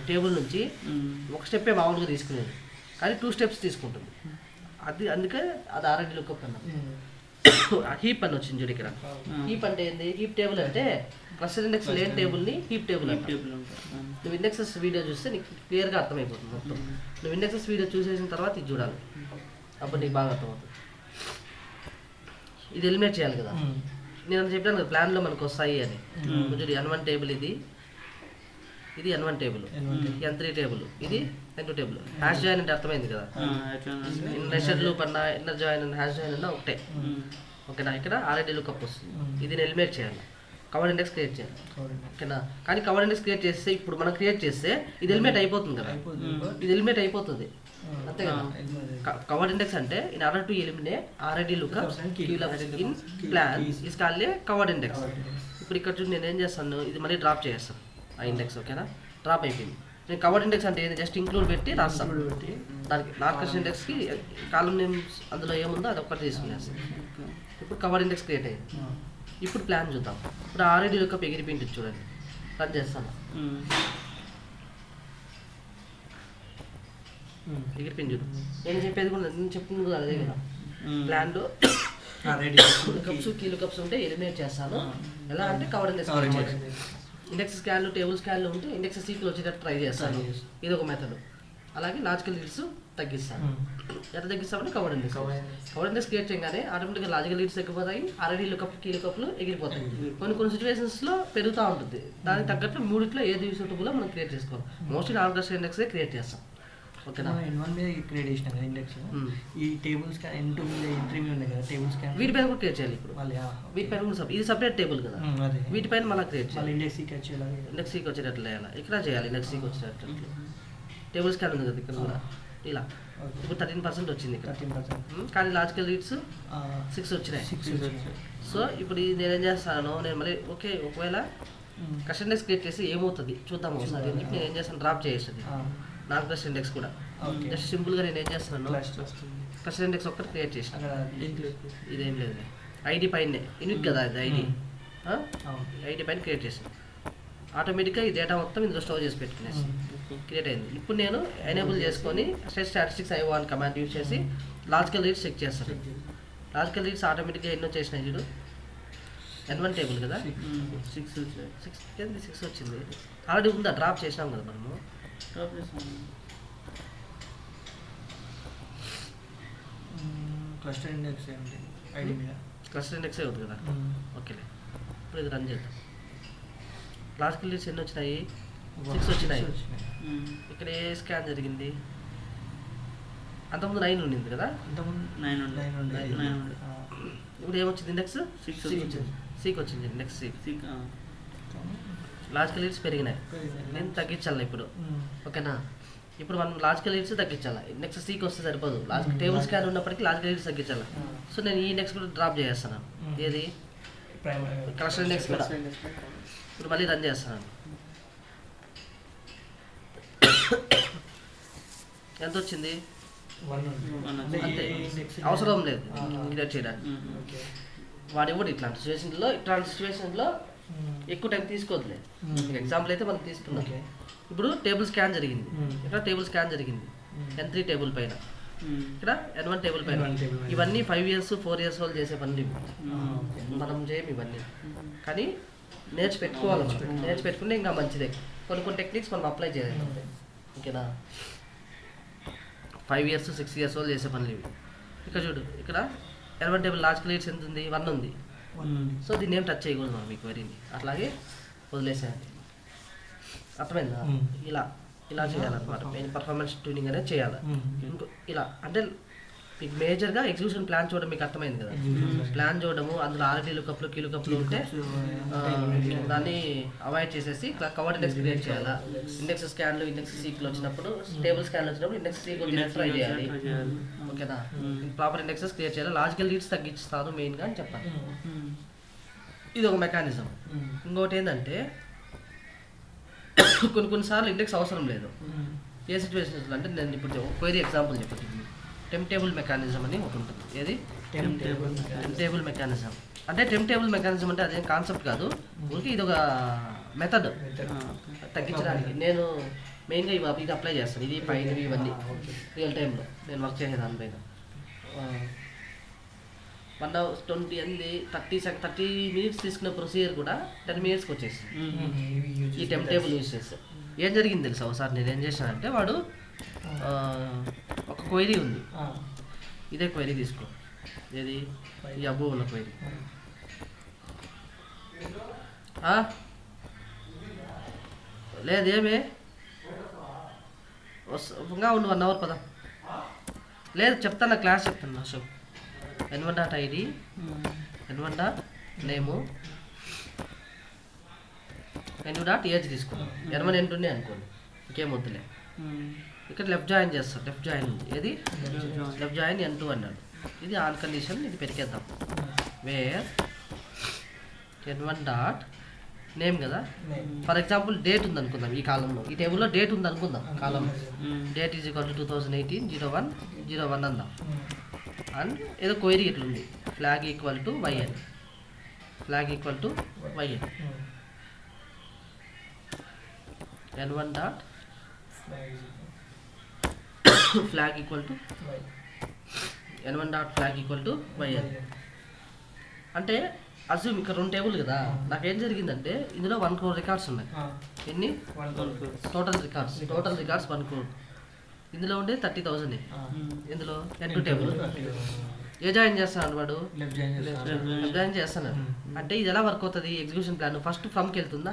టేబుల్ నుంచి ఒక స్టెప్పే మామూలుగా తీసుకునేది, కానీ 2 స్టెప్స్ తీసుకుంటుంది. అందుకే అది ఆర్ఐడి లుకప్ అన్న. హీప్ అని వచ్చింది చూడు ఇక్కడ. హీప్ అంటే ఏంది, హీప్ టేబుల్ అంటే క్లస్టర్ ఇండెక్స్ లేని టేబుల్ని హీప్ టేబుల్ అంటే. నువ్వు ఇండెక్సెస్ వీడియో చూస్తే నీకు క్లియర్గా అర్థమైపోతుంది మొత్తం. నువ్వు ఇండెక్సెస్ వీడియో చూసేసిన తర్వాత ఇది చూడాలి, అప్పుడు నీకు బాగా అర్థమవుతుంది. ఇది ఎలిమినేట్ చేయాలి కదా. నేను చెప్పాను కదా ప్లాన్లో మనకు వస్తాయి అని. చూడు N1 టేబుల్ ఇది N1 టేబుల్, N3 టేబుల్, ఇది N2 టేబుల్. హ్యాష్ జాయిన్ అంటే అర్థమైంది కదా. ఇన్నర్ లూప్ అన్నా ఇన్నర్ జాయిన్ అన్న హ్యాష్ జాయిన్ అన్నా ఒకటే. ఓకేనా, ఇక్కడ ఆర్ఐడి లుకప్ వస్తుంది. ఇది ఎలిమినేట్ చేయాలి, కవర్డ్ ఇండెక్స్ క్రియేట్ చేయాలి. ఓకేనా, కానీ కవర్డ్ ఇండెక్స్ క్రియేట్ చేస్తే ఇప్పుడు మనం క్రియేట్ చేస్తే ఇది ఎలిమినేట్ అయిపోతుంది కదా. ఇది ఎలిమినేట్ అయిపోతుంది అంతే కదా. కవర్డ్ ఇండెక్స్ అంటే in order to eliminate RID lookups in plan is called a covered index. ఇప్పుడు ఇక్కడ చూసి నేను ఏం చేస్తాను, ఇది మళ్ళీ డ్రాప్ చేస్తాను ఆ ఇండెక్స్. ఓకేనా, డ్రాప్ అయిపోయింది. నేను కవర్డ్ ఇండెక్స్ అంటే ఏంటి, జస్ట్ ఇంక్లూడ్ పెట్టి రాస్తాను. దానికి నాన్ క్లస్టర్ ఇండెక్స్కి కాలం నేమ్స్ అందులో ఏముందో అది ఒక్కటి తీసుకునేస్తాను. ఇప్పుడు కవర్డ్ ఇండెక్స్ క్రియేట్ అయ్యింది. ఇప్పుడు ప్లాన్ చూద్దాం. ఇప్పుడు ఆర్ఐడి లుకప్ ఎగిరిపోయింది చూడండి, రన్ చేస్తాను. ఎగిరిపోయింది చూడు. నేను చెప్పేది కూడా నేను చెప్తుంది కూడా అదే కదా. ప్లాన్లో లుకప్స్ కీ లుకప్స్ ఉంటే ఎలిమినేట్ చేస్తాను. ఎలా అంటే కవర్డ్ ఇండెక్స్ ఇండెక్స్ స్కాన్లు టేబుల్ స్కాన్లు ఉంటే ఇండెక్స్ సీక్లు వచ్చేటట్టు ట్రై చేస్తాను. ఇది ఒక మెథడ్. అలాగే లాజికల్ లీడ్స్ తగ్గిస్తాను. ఎంత తగ్గిస్తామంటే కవర్డ్ ఇండెక్స్ క్రియేట్ చేయగానే ఆటోమేటిక్గా లాజికల్ లీడ్స్ తగ్గిపోతాయి, ఆర్ఐడి లుకప్ కీ లుకప్లు ఎగిరిపోతాయి. కొన్ని సిచ్యువేషన్స్లో పెరుగుతూ ఉంటుంది. దానికి తగ్గట్టు మూడిట్లో ఏది సూటబుల్లో మనం క్రియేట్ చేసుకోవాలి. మోస్ట్లీ నాన్ క్లస్టర్ ఇండెక్సే క్రియేట్ చేస్తాం. ఓకేనా, N1 మీద క్రియేట్ చేసిన కదా ఇండెక్స్. ఈ టేబుల్ స్కాన్ N2 మీద N3 మీద ఉన్నాయి కదా టేబుల్ స్కాన్, వీటిపైన కూడా క్రియేట్ చేయాలి. ఇప్పుడు వీటిపైన కూడా ఇది సపరేట్ టేబుల్ కదా, వీటిపైన మళ్ళీ క్రియేట్ చేయాలి. ఇండెక్స్ సీకి వచ్చేయాలి, ఇండెక్స్ సీకి వచ్చేటట్లు వేయాలి. ఇక్కడ చేయాలి ఇండెక్స్ సీకి వచ్చేటట్లు. టేబుల్ స్కాన్ ఉంది కదా ఇక్కడ కూడా ఇలా. ఇప్పుడు 13% వచ్చింది ఇక్కడ, కానీ లాజికల్ లీడ్స్ 6 వచ్చినాయి. సో ఇప్పుడు నేనేం చేస్తాను, నేను మళ్ళీ ఓకే ఒకవేళ క్లస్టర్ ఇండెక్స్ క్రియేట్ చేసి ఏమవుతుంది చూద్దాం ఒకసారి అని చెప్పి నేను ఏం చేస్తాను, డ్రాప్ చేసేది నాన్ క్లస్టర్ ఇండెక్స్ కూడా. జస్ట్ సింపుల్గా నేను ఏం చేస్తున్నాను, క్లస్టర్ ఇండెక్స్ ఒక్కటి క్రియేట్ చేసిన. ఇదేం లేదు, ఐడి పైన యూనిక్ కదా ఇది ఐడి పైన క్రియేట్ చేసిన. ఆటోమేటిక్గా ఈ డేటా మొత్తం ఇందులో స్టోర్ చేసి పెట్టుకునేసి క్రియేట్ అయింది. ఇప్పుడు నేను ఎనేబుల్ చేసుకొని స్టాటిస్టిక్స్ IO అని కమాండ్ యూజ్ చేసి లాజికల్ రీడ్స్ చెక్ చేస్తాను. లాజికల్ రీడ్స్ ఆటోమేటిక్గా ఎన్ని వచ్చేసినాయి చూడు. N1 టేబుల్ కదా 6 వచ్చింది. ఆల్రెడీ ఉందా, డ్రాప్ చేసినాం కదా మనము. క్లస్టర్ ఇండెక్స్ ఏంటి ఐడి మీద క్లస్టర్ ఇండెక్సే అవుతుంది కదా. ఓకేలే, ఇప్పుడు ఇది రన్ చేద్దాం. లాజికల్ లీడ్స్ ఎన్ని వచ్చినాయి? 6 వచ్చినాయి. ఇక్కడ ఏ స్కాన్ జరిగింది? అంతకుముందు 9 ఉండింది కదా. ఇంతకుముందు 9 ఉండే. 9 ఉండే. ఇప్పుడు ఏమొచ్చింది? ఇండెక్స్ 6 వచ్చింది. సీకి వచ్చింది. Index C. 6. లాజికల్ లీడ్స్ పెరిగినాయి. నేను తగ్గించాలి ఇప్పుడు. ఓకేనా, ఇప్పుడు మనం లాజికల్ లీడ్స్ తగ్గించాలి. నెక్స్ట్ సీకి వస్తే సరిపోదు. టేబుల్ స్కాన్ ఉన్నప్పటికీ లాజికల్ లీడ్స్ తగ్గించాలి. సో నేను ఈ ఇండెక్స్ కూడా డ్రాప్ చేస్తున్నాను. ఏది? క్లస్టర్ ఇండెక్స్ కూడా. ఇప్పుడు మళ్ళీ రన్ చేస్తున్నాను. ఎంత వచ్చింది? 1 అంతే, అవసరం లేదు క్రియేట్ చేయడానికి. వాడు ఇవ్వడు ఇట్లాంటి సిచ్యువేషన్లో ఎక్కువ టైం తీసుకోవద్దులే. ఎగ్జాంపుల్ అయితే మనం తీసుకున్నాం. ఇప్పుడు టేబుల్ స్కాన్ జరిగింది. ఇక్కడ టేబుల్ స్కాన్ జరిగింది N3 టేబుల్ పైన, ఇక్కడ N1 టేబుల్ పైన. ఇవన్నీ 5 years 4 years వాళ్ళు చేసే పనులు ఇవి. మనం చేయం ఇవన్నీ, కానీ నేర్చుపెట్టుకోవాలి. మనం నేర్చుపెట్టుకుంటే ఇంకా మంచిదే. కొన్ని టెక్నిక్స్ మనం అప్లై చేయాలి. ఓకేనా, 5 years 6 years వాళ్ళు చేసే పనులు ఇవి. ఇక్కడ చూడు, ఇక్కడ N1 టేబుల్ లాజికల్ లీడ్స్ ఎంత ఉంది? 1 ఉంది. సో దీన్ని ఏం టచ్ చేయకూడదు మనం. మీకు క్వరీని అట్లాగే వదిలేసేయాలి. అర్థమైందా? ఇలా చేయాలన్నమాట. మెయిన్ పర్ఫార్మెన్స్ ట్యూనింగ్ అనేది చేయాలి. ఇంకో ఇలా అంటే మీకు మేజర్గా ఎగ్జిక్యూషన్ ప్లాన్ చూడడం మీకు అర్థమైంది కదా. ప్లాన్ చూడడము, అందులో ఆర్డీ లుకప్లు కీ లుకప్లు ఉంటే దాన్ని అవాయిడ్ చేసేసి కవర్డ్ ఇండెక్స్ క్రియేట్ చేయాలా. ఇండెక్స్ స్కాన్లు ఇండెక్స్ సీక్లు వచ్చినప్పుడు, టేబుల్ స్కాన్లు వచ్చినప్పుడు ఇండెక్స్ సీక్ ట్రై చేయాలి. ఓకేనా, ప్రాపర్ ఇండెక్సెస్ క్రియేట్ చేయాలి. లాజికల్ లీడ్స్ తగ్గిస్తాను మెయిన్గా అని చెప్పాలి. ఇది ఒక మెకానిజం. ఇంకోటి ఏంటంటే కొన్నిసార్లు ఇండెక్స్ అవసరం లేదు. ఏ సిచ్యువేషన్స్లో అంటే నేను ఇప్పుడు క్వైరీ ఎగ్జాంపుల్ చెప్పండి. టెంప్టేబుల్ మెకానిజం అని ఒకటి ఉంటుంది. ఏది? టెంప్టేబుల్ మెకానిజం. అంటే టెంప్టేబుల్ మెకానిజం అంటే అదేం కాన్సెప్ట్ కాదు, ఊరికి ఇది ఒక మెథడ్ తగ్గించడానికి. నేను మెయిన్గా ఇది అప్లై చేస్తాను. ఇది పైన ఇవన్నీ రియల్ టైంలో నేను వర్క్ చేసే దానిపైన 120 అంది 30 minutes తీసుకున్న ప్రొసీజర్ కూడా 10 minutesకి వచ్చేసింది ఈ టెంప్టేబుల్ యూజ్ చేస్తే. ఏం జరిగింది తెలుసా? ఒకసారి నేను ఏం చేశానంటే, వాడు ఒక క్వైరీ ఉంది. ఇదే క్వైరీ తీసుకో. ఏది? ఈ అబ్బో ఉన్న క్వైరీ. లేదేమే ఇంకా ఉండు 1 hour పద. లేదు చెప్తాను, క్లాస్ చెప్తాను. సో N1.id, N1.name, N2.age తీసుకున్నాం. N1 N2 అనుకోండి, ఇంకేం వద్దులే. ఇక్కడ లెఫ్ట్ జాయిన్ చేస్తాం. లెఫ్ట్ జాయిన్ ఉంది. ఏది? లెఫ్ట్ జాయిన్ N2 అన్నాడు. ఇది ఆన్ కండిషన్. ఇది పెరికేద్దాం. వేర్ N1.name కదా. ఫర్ ఎగ్జాంపుల్ డేట్ ఉంది అనుకుందాం. ఈ కాలంలో ఈ టేబుల్లో డేట్ ఉంది అనుకుందాం. Column date is equal to 2018 01 అందాం. అండ్ ఏదో క్వైరీ ఇట్లుంది, flag equal to YN, flag equal to YN, N1 dot flag equal to N1 dot flag equal to YN. అంటే అజ్యూమ్ ఇక్కడ 2 టేబుల్ కదా. నాకేం జరిగిందంటే ఇందులో 1 crore రికార్డ్స్ ఉన్నాయి. ఎన్ని? Total records 1 crore. ఇందులో ఉండే 30,000. ఇందులో N2 టేబుల్. ఏ జాయిన్ చేస్తాను వాడు? లెఫ్ట్ జాయిన్ చేస్తాను. అంటే ఇది ఎలా వర్క్ అవుతుంది? ఎగ్జిక్యూషన్ ప్లాన్ ఫస్ట్ ఫ్రమ్కి వెళ్తుందా,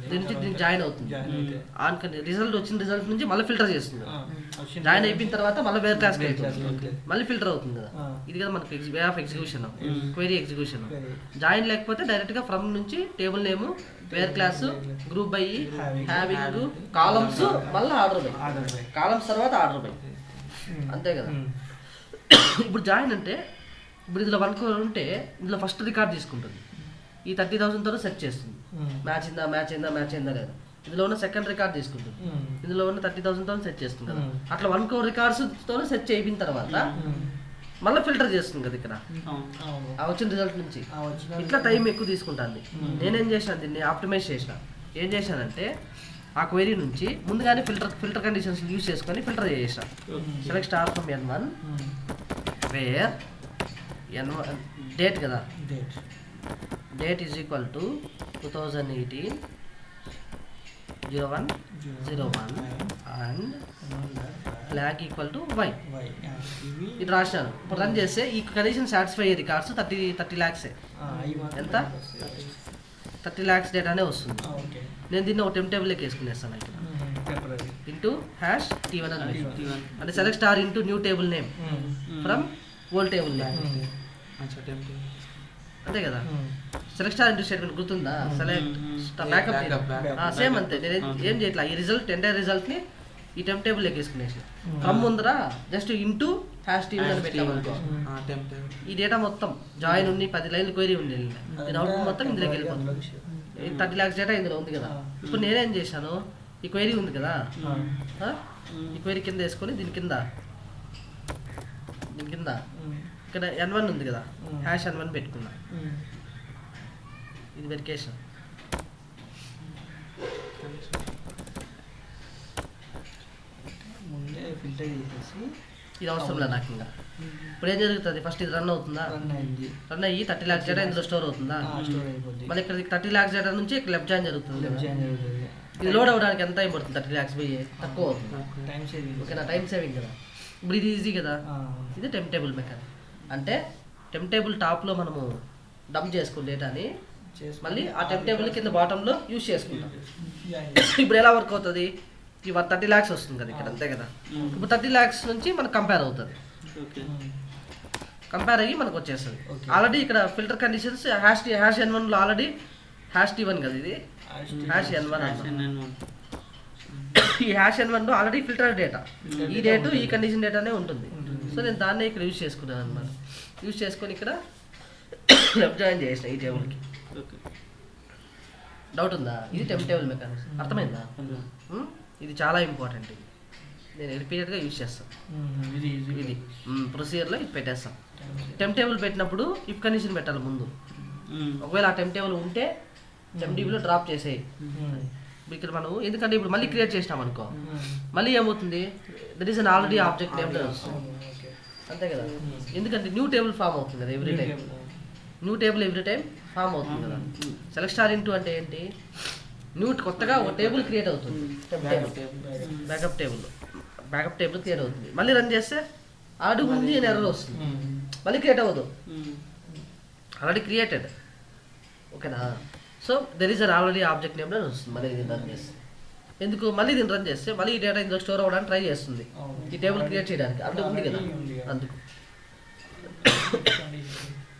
దీని నుంచి దీనికి జాయిన్ అవుతుంది. ఆన్ రిజల్ట్ వచ్చిన రిజల్ట్ నుంచి మళ్ళీ ఫిల్టర్ చేస్తుంది. జాయిన్ అయిపోయిన తర్వాత మళ్ళీ వేరే క్లాస్కి వెళ్తుంది, మళ్ళీ ఫిల్టర్ అవుతుంది కదా. ఇది కదా మనకి way of execution, query execution. Join లేకపోతే డైరెక్ట్గా ఫ్రమ్ నుంచి table name, where clause, group by, having, columns, మళ్ళీ ఆర్డర్ బై, కాలమ్స్ తర్వాత ఆర్డర్ బై, అంతే కదా. ఇప్పుడు జాయిన్ అంటే ఇప్పుడు ఇందులో 1 crore ఉంటే ఇందులో ఫస్ట్ రికార్డ్ తీసుకుంటుంది. ఈ 30,000తో సెట్ చేస్తుంది. మ్యాచ్ అయిందా లేదా. ఇందులో ఉన్న సెకండ్ రికార్డ్ తీసుకుంటుంది. ఇందులో ఉన్న 30,000తో సెట్ చేస్తుంది కదా. అట్లా 1 crore రికార్డ్స్తో సెట్ చేయిన తర్వాత మళ్ళీ ఫిల్టర్ చేస్తుంది కదా ఇక్కడ ఆ వచ్చిన రిజల్ట్ నుంచి. ఇట్లా టైం ఎక్కువ తీసుకుంటుంది. నేనేం చేశాను, దీన్ని ఆప్టిమైజ్ చేసిన. ఏం చేశానంటే ఆ క్వైరీ నుంచి ముందుగానే ఫిల్టర్ కండిషన్స్ యూజ్ చేసుకొని ఫిల్టర్ చేసిన. Select star from N1 where N1 date కదా, date is equal to 2018 01 and block equal to Y Y ఇవి ఇది రాసినాను. ఇప్పుడు రన్ చేస్తే ఈ కండిషన్ సాటిస్ఫై అయ్యేది కార్డ్స్ 30 lakhs ఎంత? 30 lakhs డేటానే వస్తుంది. ఓకే నేను దీన్ని ఒక టెంటేబుల్లోకి వేసుకునేస్తాను ఇక్కడ టెంపరరీ ఇంటూ హ్యాష్ T1 అని పెట్టుకున్నాను. అంటే select star into new table name from old table name అంతే కదా. సెలెక్ట్ స్టార్ ఇంటూ స్టేట్మెంట్ గుర్తుందా? సెలెక్ట్ బ్యాకప్ సేమ్ అంతే. నేను ఏం చేయట్లా, ఈ రిజల్ట్ ఎంటైర్ రిజల్ట్ని ఈ టెంప్ టేబుల్లోకి వేసుకునేసి ఫ్రమ్ ముందర జస్ట్ ఇంటూ హ్యాష్ T1 అని పెట్టామనుకో ఈ డేటా మొత్తం జాయిన్ ఉండి 10 లైన్లు క్వైరీ ఉంది, దీని అవుట్పుట్ మొత్తం ఇందులోకి వెళ్ళిపోతుంది. 30 lakhs డేటా ఇందులో ఉంది కదా. ఇప్పుడు నేనేం చేశాను, ఈ క్వైరీ ఉంది కదా, ఈ క్వైరీ కింద వేసుకొని దీని కింద ఇక్కడ N1 ఉంది కదా, హ్యాష్ N1 పెట్టుకున్నా. ఇది వెరిఫికేషన్. ముందే ఫిల్టర్ చేసేసి ఇది అవసరం లేదు నాకు ఇంకా. ఇప్పుడు ఏం జరుగుతుంది, ఫస్ట్ ఇది రన్ అవుతుందా, రన్ అయింది, రన్ అయ్యి 30 lakhs డేటా ఇందులో స్టోర్ అవుతుందా, స్టోర్ అయిపోద్ది, మళ్ళీ ఇక్కడ 30 lakhs డేటా నుంచి ఇక్కడ లెఫ్ట్ జాయిన్ జరుగుతుంది లెఫ్ట్ కదా. జాయిన్ జరుగుతుంది. ఇది లోడ్ అవ్వడానికి ఎంత టైం పడుతుంది, 30 lakhs పోయి తక్కువ అవుతుంది. Time saving. ఓకేనా, టైం సేవింగ్ కదా. ఇప్పుడు ఇది ఈజీ కదా. ఇది టెంప్ టేబుల్ మెకానిక్. అంటే టెంప్ టేబుల్ టాప్లో మనము డంప్ చేసుకున్న డేటాని మళ్ళీ ఆ టెంప్ టేబుల్ కింద బాటంలో యూజ్ చేసుకుంటాం. ఇప్పుడు ఎలా వర్క్ అవుతుంది, ఇవి 30 lakhs వస్తుంది కదా ఇక్కడ, అంతే కదా. ఇప్పుడు 30 lakhs నుంచి మనకు కంపేర్ అవుతుంది, కంపేర్ అయ్యి మనకు వచ్చేస్తుంది. ఆల్రెడీ ఇక్కడ ఫిల్టర్ కండిషన్స్ హ్యాష్ N1లో ఆల్రెడీ హ్యాష్ T1 కదా, ఇది హ్యాష్ N1 అన్న. ఈ హ్యాష్ N1లో ఆల్రెడీ ఫిల్టర్ డేటా, ఈ డేటు ఈ కండిషన్ డేటానే ఉంటుంది. సో నేను దాన్నే ఇక్కడ యూజ్ చేసుకున్నాను అనమాట. యూజ్ చేసుకొని ఇక్కడ లెఫ్ట్ జాయిన్ చేసిన ఈ టేబుల్కి. డౌట్ ఉందా? ఇది టెంప్ టేబుల్ మెకానిక్స్, అర్థమైందా? ఇది చాలా ఇంపార్టెంట్. ఇది నేను రిపీటెడ్గా యూజ్ చేస్తాను. ఇది ప్రొసీజర్లో ఇది పెట్టేస్తాం. టెంప్ టేబుల్ పెట్టినప్పుడు ఇఫ్ కండిషన్ పెట్టాలి ముందు. ఒకవేళ ఆ టెంప్ టేబుల్ ఉంటే టెంప్టీబీలో డ్రాప్ చేసేయి. ఇక్కడ మనం ఎందుకంటే ఇప్పుడు మళ్ళీ క్రియేట్ చేసినాం అనుకో, మళ్ళీ ఏమవుతుంది, that is an already object name వస్తుంది, అంతే కదా. ఎందుకంటే న్యూ టేబుల్ ఫామ్ అవుతుంది కదా every time, new table every time form అవుతుంది కదా. సెలెక్ట్ స్టార్ ఇంటూ అంటే ఏంటి, న్యూ కొత్తగా ఒక టేబుల్ క్రియేట్ అవుతుంది, బ్యాకప్ టేబుల్ క్రియేట్ అవుతుంది. మళ్ళీ రన్ చేస్తే ఆల్రెడీ ఉంది అని ఎర్రర్ వస్తుంది, మళ్ళీ క్రియేట్ అవ్వదు, ఆల్రెడీ క్రియేటెడ్. ఓకేనా. So there is an already object name అని వస్తుంది. మళ్ళీ దీన్ని రన్ చేస్తే ఎందుకు, మళ్ళీ దీన్ని రన్ చేస్తే మళ్ళీ ఈ డేటా ఇందులో స్టోర్ అవ్వడానికి ట్రై చేస్తుంది, ఈ టేబుల్ క్రియేట్ చేయడానికి. అంటే ఉంది కదా అందుకు.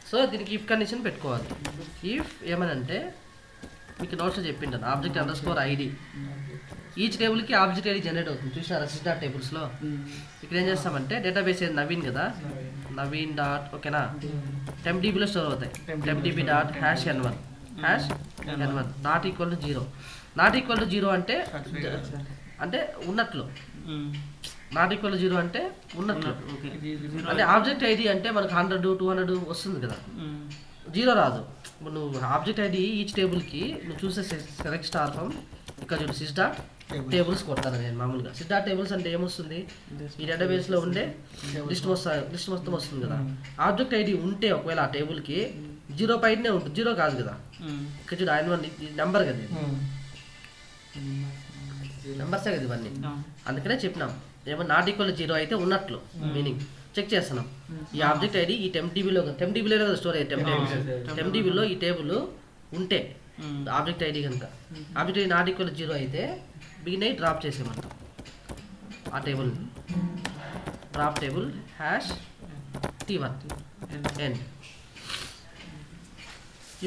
సో దీనికి ఇఫ్ కండిషన్ పెట్టుకోవాలి. ఇఫ్ ఏమనంటే మీకు నోట్స్లో చెప్పింటాను, ఆబ్జెక్ట్ _ID ఈచ్ టేబుల్కి ఆబ్జెక్ట్ ఐడి జనరేట్ అవుతుంది. చూసినారా సిస్టమ్ టేబుల్స్లో. ఇక్కడ ఏం చేస్తామంటే డేటాబేస్ ఏది నవీన్ కదా, నవీన్ డాట్ ఓకేనా టెంప్టీబీలో స్టోర్ అవుతాయి. Tempdb dot hash N1 not equal to 0. Not equal to 0 అంటే అంటే ఉన్నట్లు, నాట్ ఈక్వల్ టు 0 అంటే ఉన్నట్లు. అంటే ఆబ్జెక్ట్ ఐడి అంటే మనకు 100 200 వస్తుంది కదా, 0 రాదు. ఇప్పుడు నువ్వు ఆబ్జెక్ట్ ఐడి ఈచ్ టేబుల్కి నువ్వు చూసే సెలెక్ట్ స్టార్ ఫ్రమ్ ఇక్కడ చూడు సిస్ డాట్ టేబుల్స్ కొడతాను నేను మామూలుగా. సిస్ డాట్ టేబుల్స్ అంటే ఏమొస్తుంది, ఈ డేటాబేస్లో ఉండే లిస్ట్ మొత్తం వస్తుంది కదా. ఆబ్జెక్ట్ ఐడి ఉంటే ఒకవేళ ఆ టేబుల్కి 0 పైనే ఉంటుంది, 0 కాదు కదా. ఇక్కడ చూడు N1 నెంబర్ కదా, నెంబర్సే కదా ఇవన్నీ. అందుకనే చెప్పినాం ఏమో నాట్ ఈక్వల్ 0 అయితే ఉన్నట్లు మీనింగ్. చెక్ చేస్తున్నాం ఈ ఆబ్జెక్ట్ ఐడి ఈ టెంప్టీబీలో కదా స్టోర్ అయ్యే టెంప్టీబీలో ఈ టేబుల్ ఉంటే ఆబ్జెక్ట్ ఐడి కనుక ఆబ్జెక్ట్ ఐడి నాట్ ఈక్వల్ 0 అయితే బిగిన్ డ్రాప్ చేసేయమంటాం ఆ table. Drop table hash T1 end.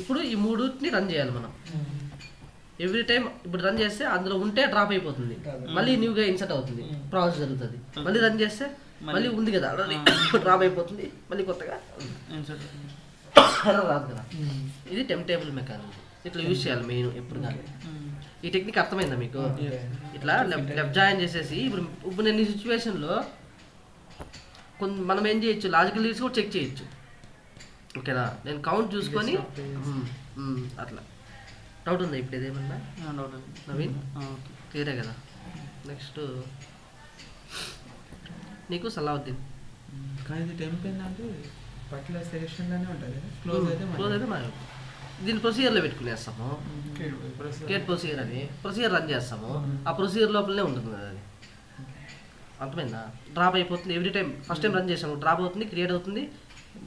ఇప్పుడు ఈ మూడుని రన్ చేయాలి మనం ఎవ్రీ టైం. ఇప్పుడు రన్ చేస్తే అందులో ఉంటే డ్రాప్ అయిపోతుంది, మళ్ళీ న్యూగా ఇన్సర్ట్ అవుతుంది, ప్రాసెస్ జరుగుతుంది. మళ్ళీ రన్ చేస్తే మళ్ళీ ఉంది కదా డ్రాప్ అయిపోతుంది, మళ్ళీ కొత్తగా రాదు కదా. ఇది టెంప్ టేబుల్ మెకానిజం. ఇట్లా యూజ్ చేయాలి మెయిన్ ఎప్పుడు కానీ. ఈ టెక్నిక్ అర్థమైందా మీకు? ఇట్లా లెఫ్ట్ జాయిన్ చేసేసి ఇప్పుడు నేను ఈ సిచ్యువేషన్లో మనం ఏం చేయొచ్చు, లాజికల్ లీడ్స్ కూడా చెక్ చేయొచ్చు. ఓకేనా, నేను కౌంట్ చూసుకొని అట్లా. డౌట్ ఉందా ఇప్పుడు ఏదేమన్నా నవీన్? క్లియరే కదా. నెక్స్ట్ నీకు సలావుద్దీన్. కానీ ఇది టెంప్ ఏంటంటే పర్టికులర్ సెలెక్షన్లోనే ఉంటుంది, క్లోజ్ అయితే మనం దీన్ని ప్రొసీజర్లో పెట్టుకునేస్తాము. గేట్ ప్రొసీజర్ అని ప్రొసీజర్ రన్ చేస్తాము, ఆ ప్రొసీజర్ లోపలనే ఉంటుంది కదా అది. అర్థమైందా? డ్రాప్ అయిపోతుంది every time. First time run చేసాము డ్రాప్ అవుతుంది, క్రియేట్ అవుతుంది,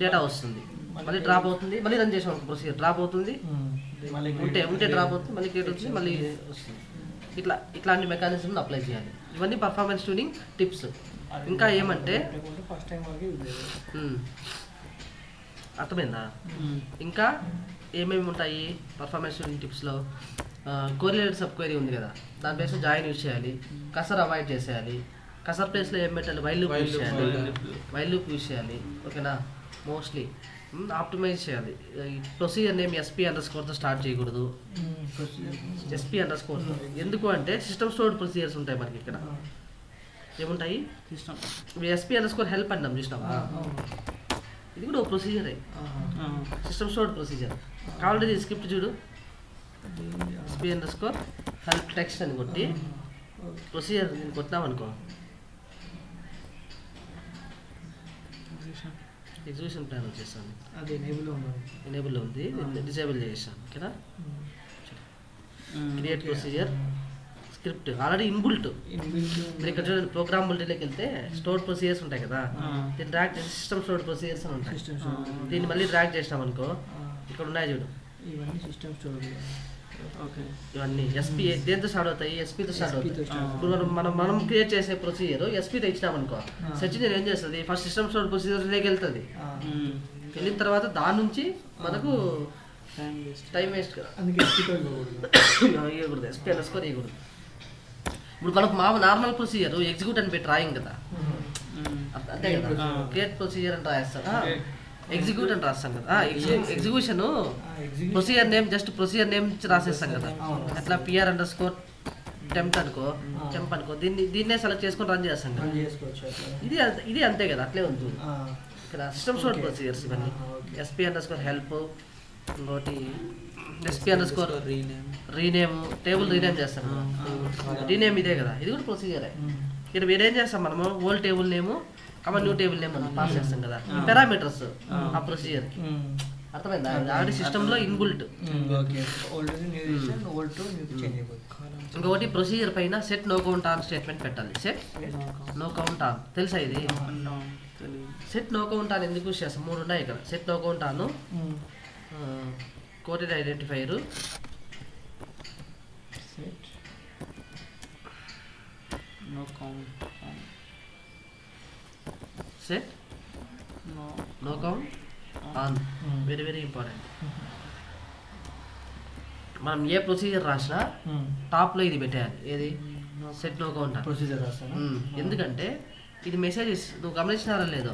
డేటా వస్తుంది, మళ్ళీ డ్రాప్ అవుతుంది, మళ్ళీ రన్ చేసాము ప్రొసీజర్ డ్రాప్ అవుతుంది, ఉంటే డ్రాప్ అవుతుంది, మళ్ళీ క్రియేట్ అవుతుంది, మళ్ళీ వస్తుంది. ఇట్లాంటి మెకానిజంని అప్లై చేయాలి. ఇవన్నీ పర్ఫార్మెన్స్ ట్యూనింగ్ టిప్స్. ఇంకా ఏమంటే ఫస్ట్ టైం వరకు అర్థమైందా? ఇంకా ఏమేమి ఉంటాయి పర్ఫార్మెన్స్ ట్యూనింగ్ టిప్స్లో? కోరిలేటెడ్ సబ్ క్వైరీ ఉంది కదా, దాని ప్లేస్లో జాయిన్ యూజ్ చేయాలి, కసర్ అవాయిడ్ చేసేయాలి, కసర్ ప్లేస్లో ఏం పెట్టాలి, వైల్ లూప్ యూజ్ చేయాలి, వైల్ లూప్ యూజ్ చేయాలి. ఓకేనా? మోస్ట్లీ ఆప్టిమైజ్ చేయాలి. ప్రొసీజర్ నేమ్ SP_తో స్టార్ట్ చేయకూడదు. SP_. ఎందుకు అంటే సిస్టమ్ స్టోర్డ్ ప్రొసీజర్స్ ఉంటాయి మనకి ఇక్కడ. ఏముంటాయి? SP_ హెల్ప్ అన్నాం చూసినావా? ఇది కూడా ఒక ప్రొసీజరే, సిస్టమ్ స్టోర్డ్ ప్రొసీజర్. కావాలంటే స్క్రిప్ట్ చూడు, SP_ హెల్ప్ టెక్స్ట్ అని కొట్టి ప్రొసీజర్ కొట్టినాం అనుకో, ఎగ్జిక్యూషన్ ప్లాన్ వచ్చేసాను. అది ఎనేబుల్లో ఉంది, డిజేబుల్ చేసాను. ఓకేనా? Create procedure script already inbuilt. మీరు ఇక్కడ చూడండి, ప్రోగ్రామబిలిటీలోకి వెళ్తే స్టోర్డ్ ప్రొసీజర్స్ ఉంటాయి కదా, దీన్ని డ్రాగ్ చేసి సిస్టమ్ స్టోర్డ్ ప్రొసీజర్స్ అని ఉంటాయి. దీన్ని మళ్ళీ డ్రాగ్ చేసినాం అనుకో, ఇక్కడ ఉన్నాయి చూడు, ఇవన్నీ సిస్టమ్ స్టోర్డ్. ఇవన్నీ SP దేంతో స్టార్ట్ అవుతాయి? SP తో స్టార్ట్ అవుతాయి. ఇప్పుడు మనం క్రియేట్ చేసే ప్రొసీజర్ SP తో ఇచ్చినాం అనుకో, సెర్చ్ ఇంజిన్ ఏం చేస్తుంది? ఫస్ట్ సిస్టమ్ స్టోర్డ్ ప్రొసీజర్లోకి వెళ్తుంది. వెళ్ళిన తర్వాత దాని నుంచి మనకు టైం వేస్ట్ కదా, ఇవ్వకూడదు. SP_ ఇవ్వకూడదు. ఇప్పుడు మనకు నార్మల్ ప్రొసీజర్ ఎగ్జిక్యూట్ అని పెట్టి రాయం కదా, అంతే కదా. క్రియేట్ ప్రొసీజర్ అని రాస్తాం, ఎగ్జిక్యూట్ అని రాస్తాం కదా. Execution procedure name just procedure name రాసేస్తాం కదా. అట్లా PR_temp అనుకో, దీన్నే సెలెక్ట్ చేసుకొని రన్ చేస్తాం కదా. ఇది అంతే కదా, అట్లే ఉంది ఇక్కడ. సిస్టమ్ స్టోర్డ్ ప్రొసీజర్స్ ఇవన్నీ. SP_ హెల్ప్, ఇంకోటి SP_ రీనేమ్, టేబుల్ రీనేమ్ చేస్తాం కదా, రీనేమ్ ఇదే కదా, ఇది కూడా ప్రొసీజరే. ఇక్కడ మీరేం చేస్తాం మనము, ఓల్డ్ టేబుల్ నేము న్యూ టేబుల్ నేమ్ మనం పాస్ చేస్తాం కదా, పారామీటర్స్ ఆ ప్రొసీజర్. అర్థమైందా? ఆల్రెడీ సిస్టంలో ఇన్బుల్ట్. ఇంకొకటి ప్రొసీజర్ పైన set no count on statement పెట్టాలి. సెట్ నో కౌంట్ ఆన్ తెలుసా ఇది? సెట్ నో కౌంట్ ఆన్ ఎందుకు యూస్ చేస్తాం? 3 ఉన్నాయి ఇక్కడ. Set no count on, quoted identifier, set no count on. Very very important. మనం ఏ ప్రొసీజర్ రాసినా టాప్లో ఇది పెట్టేయాలి. ఏది? Set no count on procedure రాస్తాను. ఎందుకంటే ఇది మెసేజెస్ నువ్వు గమనించినారా లేదో,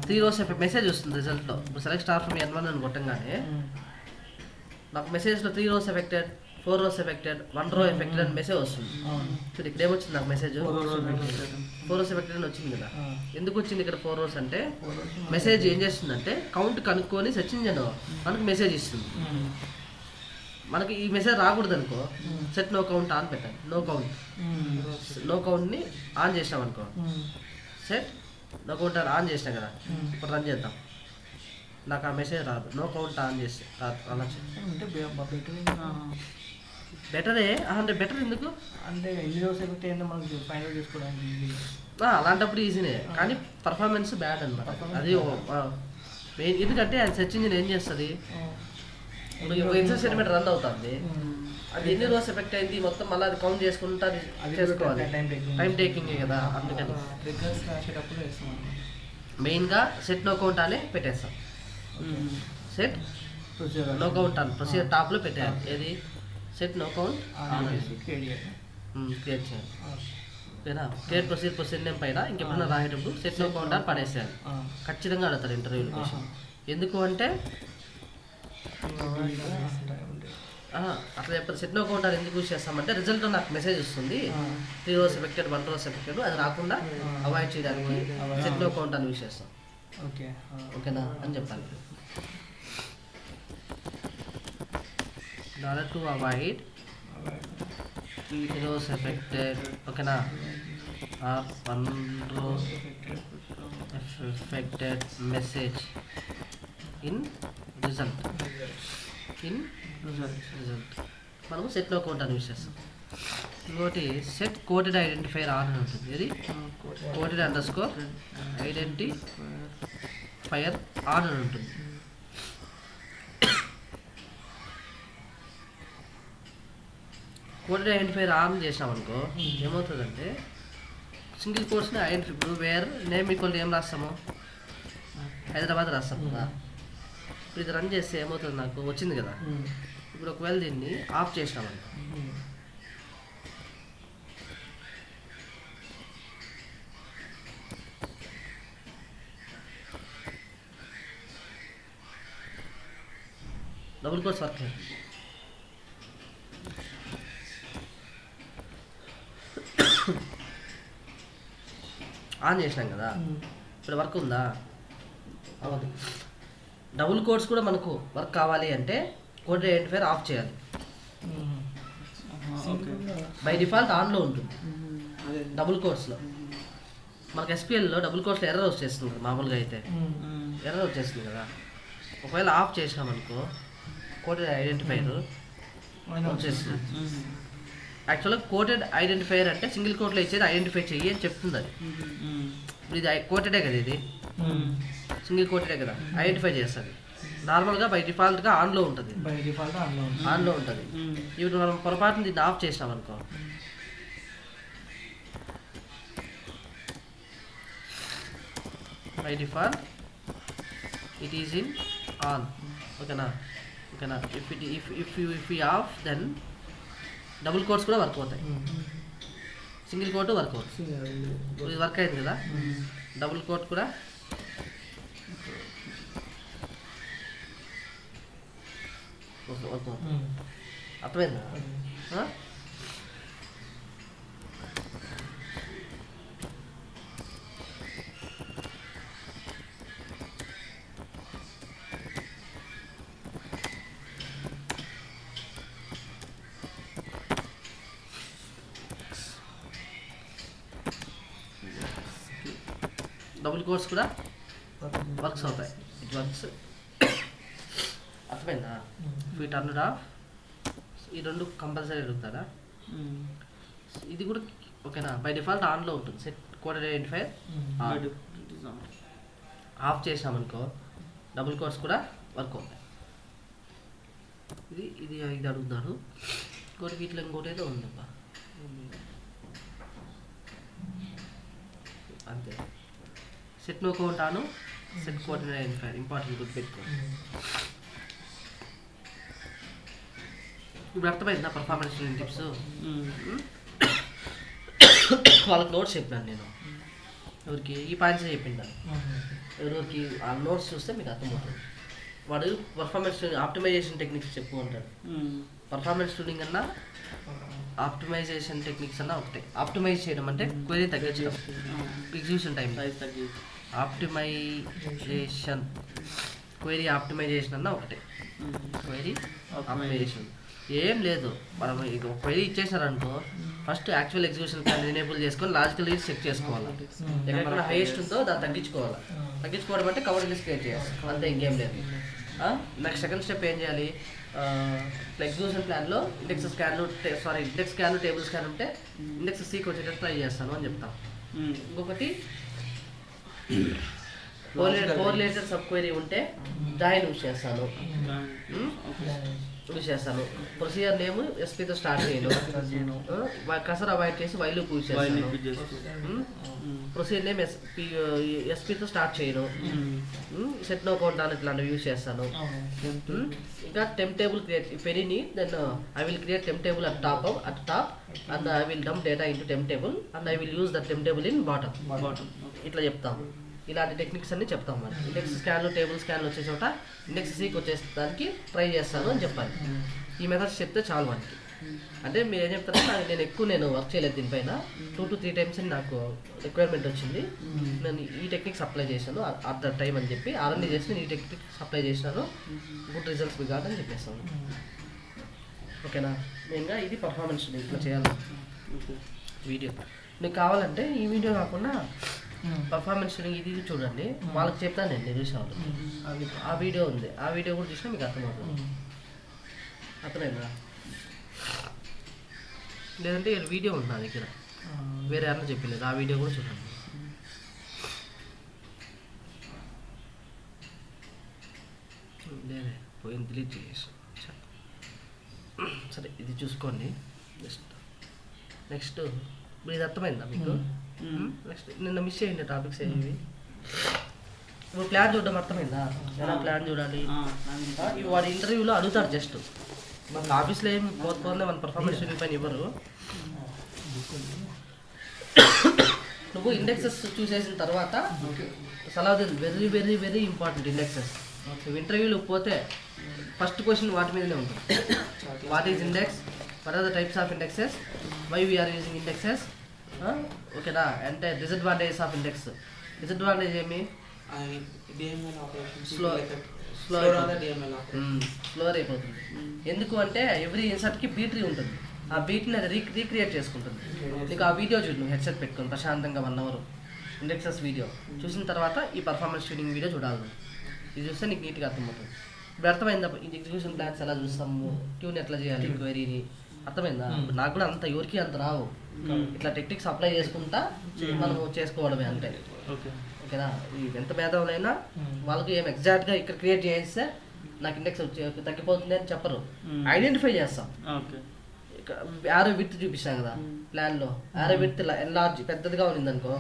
3 rows మెసేజ్ వస్తుంది రిజల్ట్లో. ఇప్పుడు సెలెక్ట్ స్టార్ ఫ్రమ్ N1 అని కొట్టంగానే నాకు మెసేజ్లో 3 rows affected, 4 rows affected, 1 row affected అని మెసేజ్ వస్తుంది. చూడు ఇక్కడ ఏమొచ్చింది నాకు మెసేజ్, 4 rows ఎఫెక్టెడ్ అని వచ్చింది కదా. ఎందుకు వచ్చింది ఇక్కడ 4 rows అంటే, మెసేజ్ ఏం చేస్తుందంటే కౌంట్ కనుక్కొని సెర్చ్ ఇంజిన్ మనకు మెసేజ్ ఇస్తుంది. మనకి ఈ మెసేజ్ రాకూడదు అనుకో, సెట్ నో కౌంట్ ఆన్ పెట్టాలి. నో కౌంట్ని ఆన్ చేసినాం అనుకో, సెట్ నో కౌంట్ ఆన్ చేసినా కదా. ఇప్పుడు రన్ చేద్దాం, నాకు ఆ మెసేజ్ రాదు, నో కౌంట్ ఆన్ చేసి రాదు. అలా బెటరే అంటే బెటర్ ఎందుకు అంటే ఎన్ని రోజులు ఎఫెక్ట్ అయిందో మనకు ఫైండ్ అవుట్ చేసుకోవడానికి. అలాంటప్పుడు ఈజీనే, కానీ పర్ఫార్మెన్స్ బ్యాడ్ అనమాట. అది మెయిన్. ఎందుకంటే అది సెర్చ్ ఇంజిన్ ఏం చేస్తుంది, ఎగ్జిట్ స్టేట్మెంట్ రన్ అవుతుంది, అది ఎన్ని రోజు ఎఫెక్ట్ అయింది మొత్తం మళ్ళీ అది కౌంట్ చేసుకుంటా చేసుకోవాలి. టైం టేకింగ్ కదా. అందుకని మెయిన్గా సెట్ నో కౌంట్ అనే పెట్టేస్తాం. Set no count on procedure టాప్లో పెట్టేయాలి. ఏది? సెట్ నో కౌంట్ క్రియేట్ చేయాలి. ఓకేనా? క్రియేట్ ప్రొసీజర్ నేమ్ పైన ఇంకెప్పుడైనా రాసేటప్పుడు సెట్ నో కౌంట్ ఆన్ పడేసేయాలి. ఖచ్చితంగా అడుగుతారు ఇంటర్వ్యూలో క్వశ్చన్. ఎందుకు అంటే అట్లా చెప్పారు. సెట్ నో కౌంట్ ఆన్ ఎందుకు యూస్ చేస్తామంటే రిజల్ట్లో నాకు మెసేజ్ వస్తుంది 3 rows ఎఫెక్టెడ్, 1 row ఎఫెక్టెడ్, అది రాకుండా అవాయిడ్ చేయడానికి set no count on use చేస్తాం. ఓకేనా అని చెప్పాలి. in order to avoid 3 rows affected, ఓకేనా, or 1 row affected message in result మనము సెట్ నో కౌంట్ అని యూస్ చేస్తాం. ఇంకోటి సెట్ కోటెడ్ ఐడెంటిఫైర్ ఆన్ అని ఉంటుంది. ఇది కోటెడ్ అండర్స్కోర్ ఐడెంటిఫైర్ ఆన్ అని ఉంటుంది. కోటెడ్ ఐడెంటిఫైర్ ఆన్ చేసినామనుకో ఏమవుతుందంటే సింగిల్ కోర్స్ని ఐడెంటిఫై ఇప్పుడు వేర్ నేమ్ ఈక్వల్ ఏం రాస్తాము, హైదరాబాద్ రాస్తాం కదా. ఇప్పుడు ఇది రన్ చేస్తే ఏమవుతుంది, నాకు వచ్చింది కదా. ఇప్పుడు ఒకవేళ దీన్ని ఆఫ్ చేసినామనుకో డబుల్ కోర్స్ వర్క్ లేదు. ఆన్ చేసినాం కదా, ఇప్పుడు వర్క్ ఉందా, అవ్వదు. డబుల్ కోడ్స్ కూడా మనకు వర్క్ కావాలి అంటే కోడ్ ఐడెంటిఫైర్ ఆఫ్ చేయాలి. బై డిఫాల్ట్ ఆన్లో ఉంటుంది డబుల్ కోడ్స్లో. మనకు ఎస్క్యూఎల్లో డబుల్ కోడ్స్లో ఎర్రర్ వచ్చేస్తుంది కదా, మామూలుగా అయితే ఎర్రర్ వచ్చేస్తుంది కదా. ఒకవేళ ఆఫ్ చేసినామనుకో కోడెడ్ ఐడెంటిఫైర్ వచ్చేస్తుంది. యాక్చువల్గా కోటెడ్ ఐడెంటిఫైర్ అంటే సింగిల్ కోట్లో ఇచ్చేది ఐడెంటిఫై చెయ్యి అని చెప్తుంది అది. ఇప్పుడు ఇది కోటెడే కదా, ఇది సింగిల్ కోటెడే కదా, ఐడెంటిఫై చేస్తుంది. నార్మల్గా బై డిఫాల్ట్గా ఆన్లో ఉంటుంది, ఆన్లో ఉంటుంది. ఇప్పుడు మనం పొరపాటున దీన్ని ఆఫ్ చేసినాం అనుకో by default it is in on. ఓకేనా, ఓకేనా. If you off then double quotes కూడా వర్క్ అవుతాయి, సింగిల్ కోట్ వర్క్ అవుతుంది. ఇది వర్క్ అయింది కదా, డబుల్ కోట్ కూడా వర్క్ అవుతుంది. అర్థమైందా? డబుల్ కోర్స్ కూడా వర్క్స్ అవుతాయి, ఇట్ వర్క్స్. అర్థమైందా? If you turn it of, ఈ రెండు కంపల్సరీ అడుగుతారా. ఇది కూడా ఓకేనా, బై డిఫాల్ట్ ఆన్లో ఉంటుంది. సెట్ కోడ్ ఐడెంటిఫైర్ ఆఫ్ చేసామనుకో డబుల్ కోర్స్ కూడా వర్క్ అవుతాయి. ఇది ఇది ఇది అడుగుతాడు. ఇంకోటి వీటిలో ఇంకోటి ఏదో ఉందబ్బా, అంతే. సెట్ నో కౌంట్ ఆను, సెట్ కోఆర్డినేట్ ఐడెంటిఫైర్ ఇంపార్టెంట్ గుర్తుపెట్టుకోండి. ఇప్పుడు అర్థమైందా పర్ఫార్మెన్స్ టిప్స్? వాళ్ళకి నోట్స్ చెప్పాను నేను, ఎవరికి ఈ పాయింట్స్ చెప్పిండాను. ఎవరికి ఆ నోట్స్ చూస్తే మీకు అర్థమవుతుంది. వాడు పర్ఫార్మెన్స్ ఆప్టిమైజేషన్ టెక్నిక్స్ చెప్పుతూ ఉంటాడు. పర్ఫార్మెన్స్ ట్యూనింగ్ అన్నా ఆప్టిమైజేషన్ టెక్నిక్స్ అన్నా ఒకటే. ఆప్టిమైజ్ చేయడం అంటే క్వెరీ తగ్గించడం, execution time. Optimization query optimization అన్నా ఒకటే. క్వెరీ ఆప్టిమైజేషన్ ఏం లేదు, మనం ఇక క్వెరీ ఇచ్చేసారనుకో first actual execution plan enable చేసుకొని లాజికల్ రీడ్స్ చెక్ చేసుకోవాలి. ఎక్కడ హైయెస్ట్ ఉందో దాన్ని తగ్గించుకోవాలి. తగ్గించుకోవడం అంటే కవర్ లిస్ట్ క్రియేట్ చేయాలి, అంతే, ఇంకేం లేదు. నెక్స్ట్ సెకండ్ స్టెప్ ఏం చేయాలి, ఎగ్జిక్యూషన్ ప్లాన్లో ఇండెక్స్ స్కాన్లు టేబుల్ స్కాన్ ఉంటే ఇండెక్స్ సీకి వచ్చేటట్టు ట్రై చేస్తాను అని చెప్తాం. ఇంకొకటి 4 లేటర్ సబ్ క్వెరీ ఉంటే జాయిన్ యూజ్ చేస్తాను. ప్రొసీజర్ నేమ్ ఎస్పీతో స్టార్ట్ చేయను, కసర్ అవాయిడ్ చేసి వైల్ యూజ్ చేస్తాను. ప్రొసీజర్ నేమ్ ఎస్పీతో స్టార్ట్ చేయను, సెట్ నో కౌంట్ అని ఇట్లాంటివి యూజ్ చేస్తాను. ఇంకా టెంప్ టేబుల్ క్రియేట్ క్వెరీని, then I will create temp table at top and I will dump data into temp table and I will use the temp table in bottom. ఇట్లా చెప్తాము. ఇలాంటి techniques అన్ని చెప్తాం. మరి ఇండెక్స్ స్కాన్లు టేబుల్ స్కాన్లు వచ్చే చోట ఇండెక్స్ సీకి వచ్చేదానికి ట్రై చేస్తాను అని చెప్పాలి. ఈ మెథడ్స్ చెప్తే చాలు మనకి. అంటే మీరు ఏం చెప్తారంటే నేను వర్క్ చేయలేదు దీనిపైన, 2 to 3 times నాకు రిక్వైర్మెంట్ వచ్చింది, నేను ఈ టెక్నిక్స్ అప్లై చేశాను అట్ ద టైం అని చెప్పి ఆర్ఎండి చేసి నేను ఈ టెక్నిక్స్ అప్లై చేసినాను, గుడ్ రిజల్ట్స్ మీ కాదని చెప్పేస్తాను. ఓకేనా, మెయిన్గా ఇది పర్ఫార్మెన్స్ ఇట్లా చేయాలి. వీడియో మీకు కావాలంటే ఈ వీడియో కాకుండా పర్ఫార్మెన్స్ ఇది చూడండి, వాళ్ళకి చెప్తాను నేను చూసేవాళ్ళు. ఆ వీడియో ఉంది, ఆ వీడియో కూడా చూసినా మీకు అర్థమవుతుంది. అర్థమైందా? లేదంటే వీడియో ఉంది నా దగ్గర, వేరే ఎవరైనా చెప్పలేదు, ఆ వీడియో కూడా చూడండి. లేదే పోయింది, డిలీట్ చేసి. సరే ఇది చూసుకోండి. నెక్స్ట్ ఇప్పుడు ఇది అర్థమైందా మీకు? నెక్స్ట్ నిన్న మిస్ చేయండి టాపిక్స్ ఏవి. ఇప్పుడు ప్లాన్ చూడడం అర్థమైందా? ఎలా ప్లాన్ చూడాలి? ఇవి వాడి ఇంటర్వ్యూలో అడుగుతాడు. జస్ట్ మన ఆఫీస్లో ఏం పోతే మన పర్ఫార్మెన్స్ పైన ఇవ్వరు. నువ్వు ఇండెక్సెస్ చూసేసిన తర్వాత Salauddin very very very important indexes. నువ్వు ఇంటర్వ్యూలో పోతే ఫస్ట్ క్వశ్చన్ వాటి మీదనే ఉంటుంది. What is index, what are the types of indexes, why we are using indexes, ఓకేనా? అంటే డిసడ్వాంటేజెస్ ఆఫ్ ఇండెక్స్. డిసడ్వాంటేజ్ ఏమి? స్లోర్ అయిపోతుంది. ఎందుకు అంటే ఎవ్రీ ఇన్సర్ట్కి బీట్రీ ఉంటుంది. ఆ బీట్ని అది రీక్రియేట్ చేసుకుంటుంది. నీకు ఆ వీడియో చూడు, నువ్వు హెడ్సెట్ పెట్టుకుని ప్రశాంతంగా 1 hour ఇండెక్సెస్ వీడియో చూసిన తర్వాత ఈ పర్ఫార్మెన్స్ ట్యూనింగ్ వీడియో చూడాలి. ఇది చూస్తే నీకు నీట్గా అర్థమవుతుంది. ఇప్పుడు అర్థమైందా ఈ ఎగ్జిక్యూషన్ ప్లాన్స్ ఎలా చూస్తాము, ట్యూన్ ఎట్లా చేయాలి, క్వైరీని అర్థమైందా? నాకు కూడా అంత ఎవరికి అంత రావు. ఇట్లా టెక్నిక్స్ అప్లై చేసుకుంటా మనం చేసుకోవడమే అంతే. ఓకేనా? ఎంత భేదమైనా వాళ్ళకి ఏం ఎగ్జాక్ట్గా ఇక్కడ క్రియేట్ చేస్తే నాకు ఇండెక్స్ తగ్గిపోతుంది అని చెప్పరు. ఐడెంటిఫై చేస్తాం. యారో విత్ చూపిస్తాం కదా ప్లాన్లో, యారో విత్ ఎన్లార్జ్ పెద్దదిగా ఉంది అనుకో,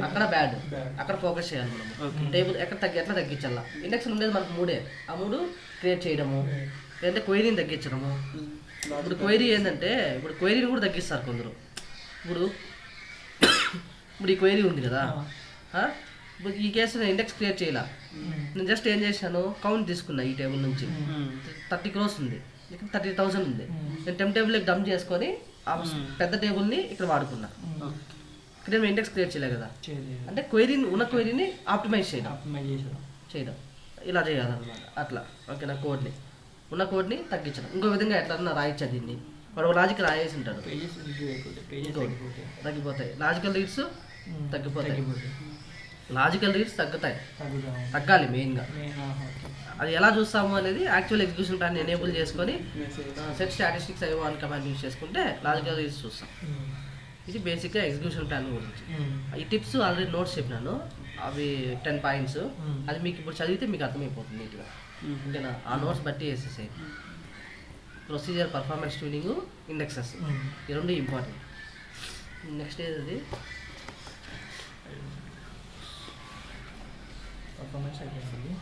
అక్కడ బ్యాడ్, అక్కడ ఫోకస్ చేయాలి మనం. టేబుల్ ఎట్లా తగ్గించాలా? ఇండెక్స్ ఉండేది మనకు 3. ఆ 3 క్రియేట్ చేయడము, లేదంటే క్వైరీని తగ్గించడము. ఇప్పుడు క్వైరీ ఏంటంటే, ఇప్పుడు క్వైరీని కూడా తగ్గిస్తారు కొందరు. ఇప్పుడు ఈ క్వైరీ ఉంది కదా, ఇప్పుడు ఈ కేసు నేను ఇండెక్స్ క్రియేట్ చేయాల, నేను జస్ట్ ఏం చేశాను, కౌంట్ తీసుకున్నా. ఈ టేబుల్ నుంచి 30 crores ఉంది, ఇక్కడ 30,000 ఉంది. నేను టెంప్ టేబుల్కి డంప్ చేసుకొని ఆ పెద్ద టేబుల్ని ఇక్కడ వాడుకున్నా. ఇక్కడ నేను ఇండెక్స్ క్రియేట్ చేయలే కదా. అంటే ఉన్న క్వైరీని ఆప్టిమైజ్ చేయడం ఇలా చేయాలన్నమాట. అట్లా ఓకేనా? ఉన్న కోడ్ని తగ్గించడం. ఇంకో విధంగా ఎట్లా రాయొచ్చు దీన్ని, వాడు ఒక లాజిక్ రాయేసి ఉంటాడు, తగ్గిపోతాయి. లాజికల్ రీడ్స్ తగ్గిపోతాయి, లాజికల్ రీడ్స్ తగ్గాలి మెయిన్గా. అది ఎలా చూస్తాము అనేది యాక్చువల్ ఎగ్జిక్యూషన్ ప్లాన్ ఎనేబుల్ చేసుకొని సెట్ స్టాటిస్టిక్స్ అయ్యో అని కమాండ్ యూజ్ చేసుకుంటే లాజికల్ రీడ్స్ చూస్తాం. ఇది బేసిక్గా ఎగ్జిక్యూషన్ ప్లాన్ గురించి. ఈ టిప్స్ ఆల్రెడీ నోట్స్ చెప్పినాను, అవి 10 points. అది మీకు ఇప్పుడు చదివితే మీకు అర్థమైపోతుంది నీట్గా. ఓకేనా? ఆ నోట్స్ బట్టి వేసేసాయి. ప్రొసీజర్, పర్ఫార్మెన్స్ ట్యూనింగ్, ఇండెక్సెస్, ఈ 2 ఇంపార్టెంట్. నెక్స్ట్ ఏది? పర్ఫార్మెన్స్ అయిపోయింది.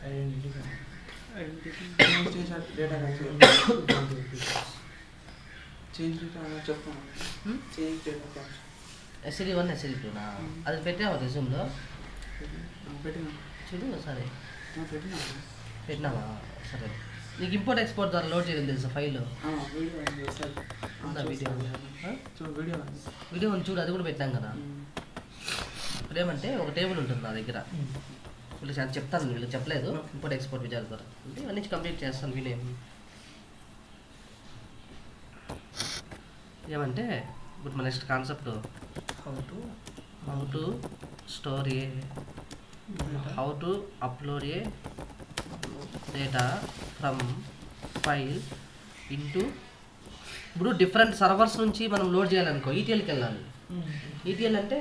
ఐడెంటిటీ SLE1 SLE2 అది పెట్టావా రెజ్యూమ్లో? చూడు సరే పెట్టినావా? సరే, నీకు ఇంపోర్ట్ ఎక్స్పోర్ట్ ద్వారా లోడ్ చేయాలి తెలుసా ఫైల్? వీడియో చూడు, అది కూడా పెట్టాం కదా. ఇప్పుడు ఏమంటే ఒక టేబుల్ ఉంటుంది నా దగ్గర, వీళ్ళు చెప్తాను, వీళ్ళు చెప్పలేదు. ఇంపోర్ట్ ఎక్స్పోర్ట్ విజయాల ద్వారా అంటే అన్నీ కంప్లీట్ చేస్తాను. వీళ్ళు ఏమంటే ఇప్పుడు మన next concept how to store A, how to upload A data from file into. ఇప్పుడు డిఫరెంట్ సర్వర్స్ నుంచి మనం లోడ్ చేయాలనుకో, ఈటీఎల్కి వెళ్ళాలి. ఈటీఎల్ అంటే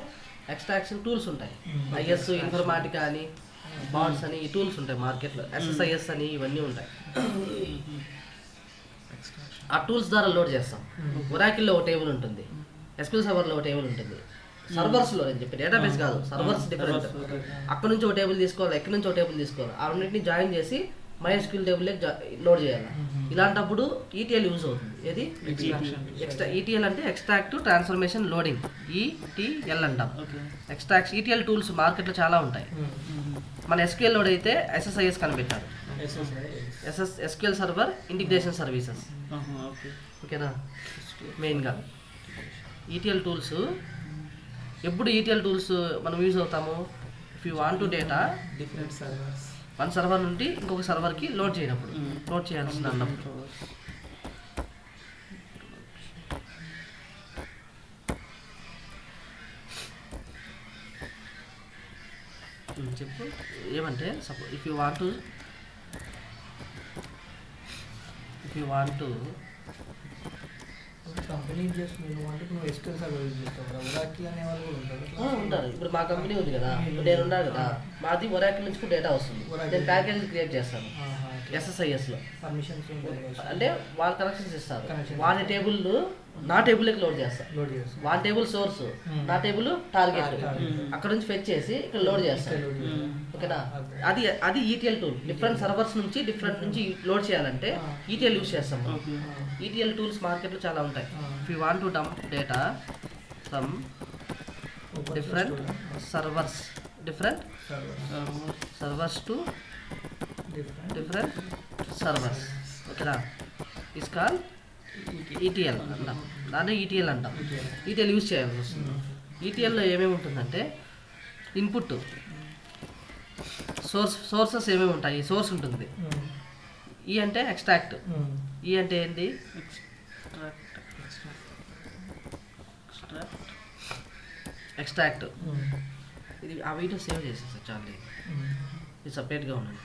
ఎక్స్ట్రాక్షన్ టూల్స్ ఉంటాయి. ఐఎస్, ఇన్ఫర్మాటికా అని, బాండ్స్ అని ఈ టూల్స్ ఉంటాయి మార్కెట్లో. SSIS అని ఇవన్నీ ఉంటాయి. ఆ టూల్స్ ద్వారా లోడ్ చేస్తాం. ఒరాకిల్లో ఒక టేబుల్ ఉంటుంది, SQL సర్వర్లో ఒక టేబుల్ ఉంటుంది. సర్వర్స్లో నేను చెప్పి డేటాబేస్ కాదు, సర్వర్స్ డిఫరెంట్. అక్కడ నుంచి ఒక టేబుల్ తీసుకోవాలి, ఎక్కడి నుంచి ఒక టేబుల్ తీసుకోవాలి. ఆ రెండింటిని జాయిన్ చేసి MySQL టేబుల్ లోడ్ చేయాలి. ఇలాంటప్పుడు ETL యూజ్ అవుతుంది. ఏది? ETL అంటే ఎక్స్ట్రాక్ట్ ట్రాన్స్ఫర్మేషన్ లోడింగ్, ETL అంటాం. ETL టూల్స్ మార్కెట్లో చాలా ఉంటాయి. మన SQL లోడ్ అయితే SSIS కనిపెట్టారు, SQL సర్వర్ ఇంటిగ్రేషన్ సర్వీసెస్. ఓకేనా? మెయిన్గా ETL టూల్స్. ఎప్పుడు ETL టూల్స్ మనం యూజ్ అవుతాము? If you want to data different servers, one server నుండి ఇంకొక సర్వర్కి లోడ్ చేయనప్పుడు, లోడ్ చేయాల్సిన అన్నప్పుడు. చెప్పు ఏమంటే, suppose if you want company చేస్తుంది నువ్వు అంటే నువ్వు ఎస్క్యూఎల్ సర్వర్ యూజ్ చేస్తావు కదా, ఒరాకిల్ అనే వాళ్ళు కూడా ఉంటారు. ఉంటారు. ఇప్పుడు మా కంపెనీ ఉంది కదా, ఇప్పుడు నేను ఉన్నాను కదా, మాది ఒరాకిల్ నుంచి డేటా వస్తుంది. నేను ప్యాకేజ్ క్రియేట్ చేస్తాను SSISలో. పర్మిషన్స్ అంటే వాళ్ళు కనెక్షన్స్ ఇస్తారు. Connections. వాళ్ళ టేబుల్ నా టేబుల్కి లోడ్ చేస్తాను. లోడ్ చేస్తావు. వాళ్ళ టేబుల్ సోర్స్, నా టేబుల్ టార్గెట్. అక్కడ నుంచి ఫెచ్ చేసి ఇక్కడ లోడ్ చేస్తాను. ఓకేనా? అది ETL టూల్. డిఫరెంట్ సర్వర్స్ నుంచి లోడ్ చేయాలంటే ETL యూస్ చేస్తాం. ETL టూల్స్ మార్కెట్లో చాలా ఉంటాయి. If you want to dump data from different servers to different servers, ఓకేనా? ఇస్ కాల్ ETL అంటాం. దాన్ని ETL అంటాం. ETL యూజ్ చేయాల్సి వస్తుంది. ETLలో ఏమేమి ఉంటుందంటే ఇన్పుట్, సోర్సెస్ ఏమేమి ఉంటాయి. సోర్స్ ఉంటుంది. ఈ అంటే ఎక్స్ట్రాక్ట్. ఈ అంటే ఏంటి? ఎక్స్ట్రాక్ట్. ఇది ఆ వీడియో సేవ్ చేసేసా చాలు. ఇది సపరేట్గా ఉండండి.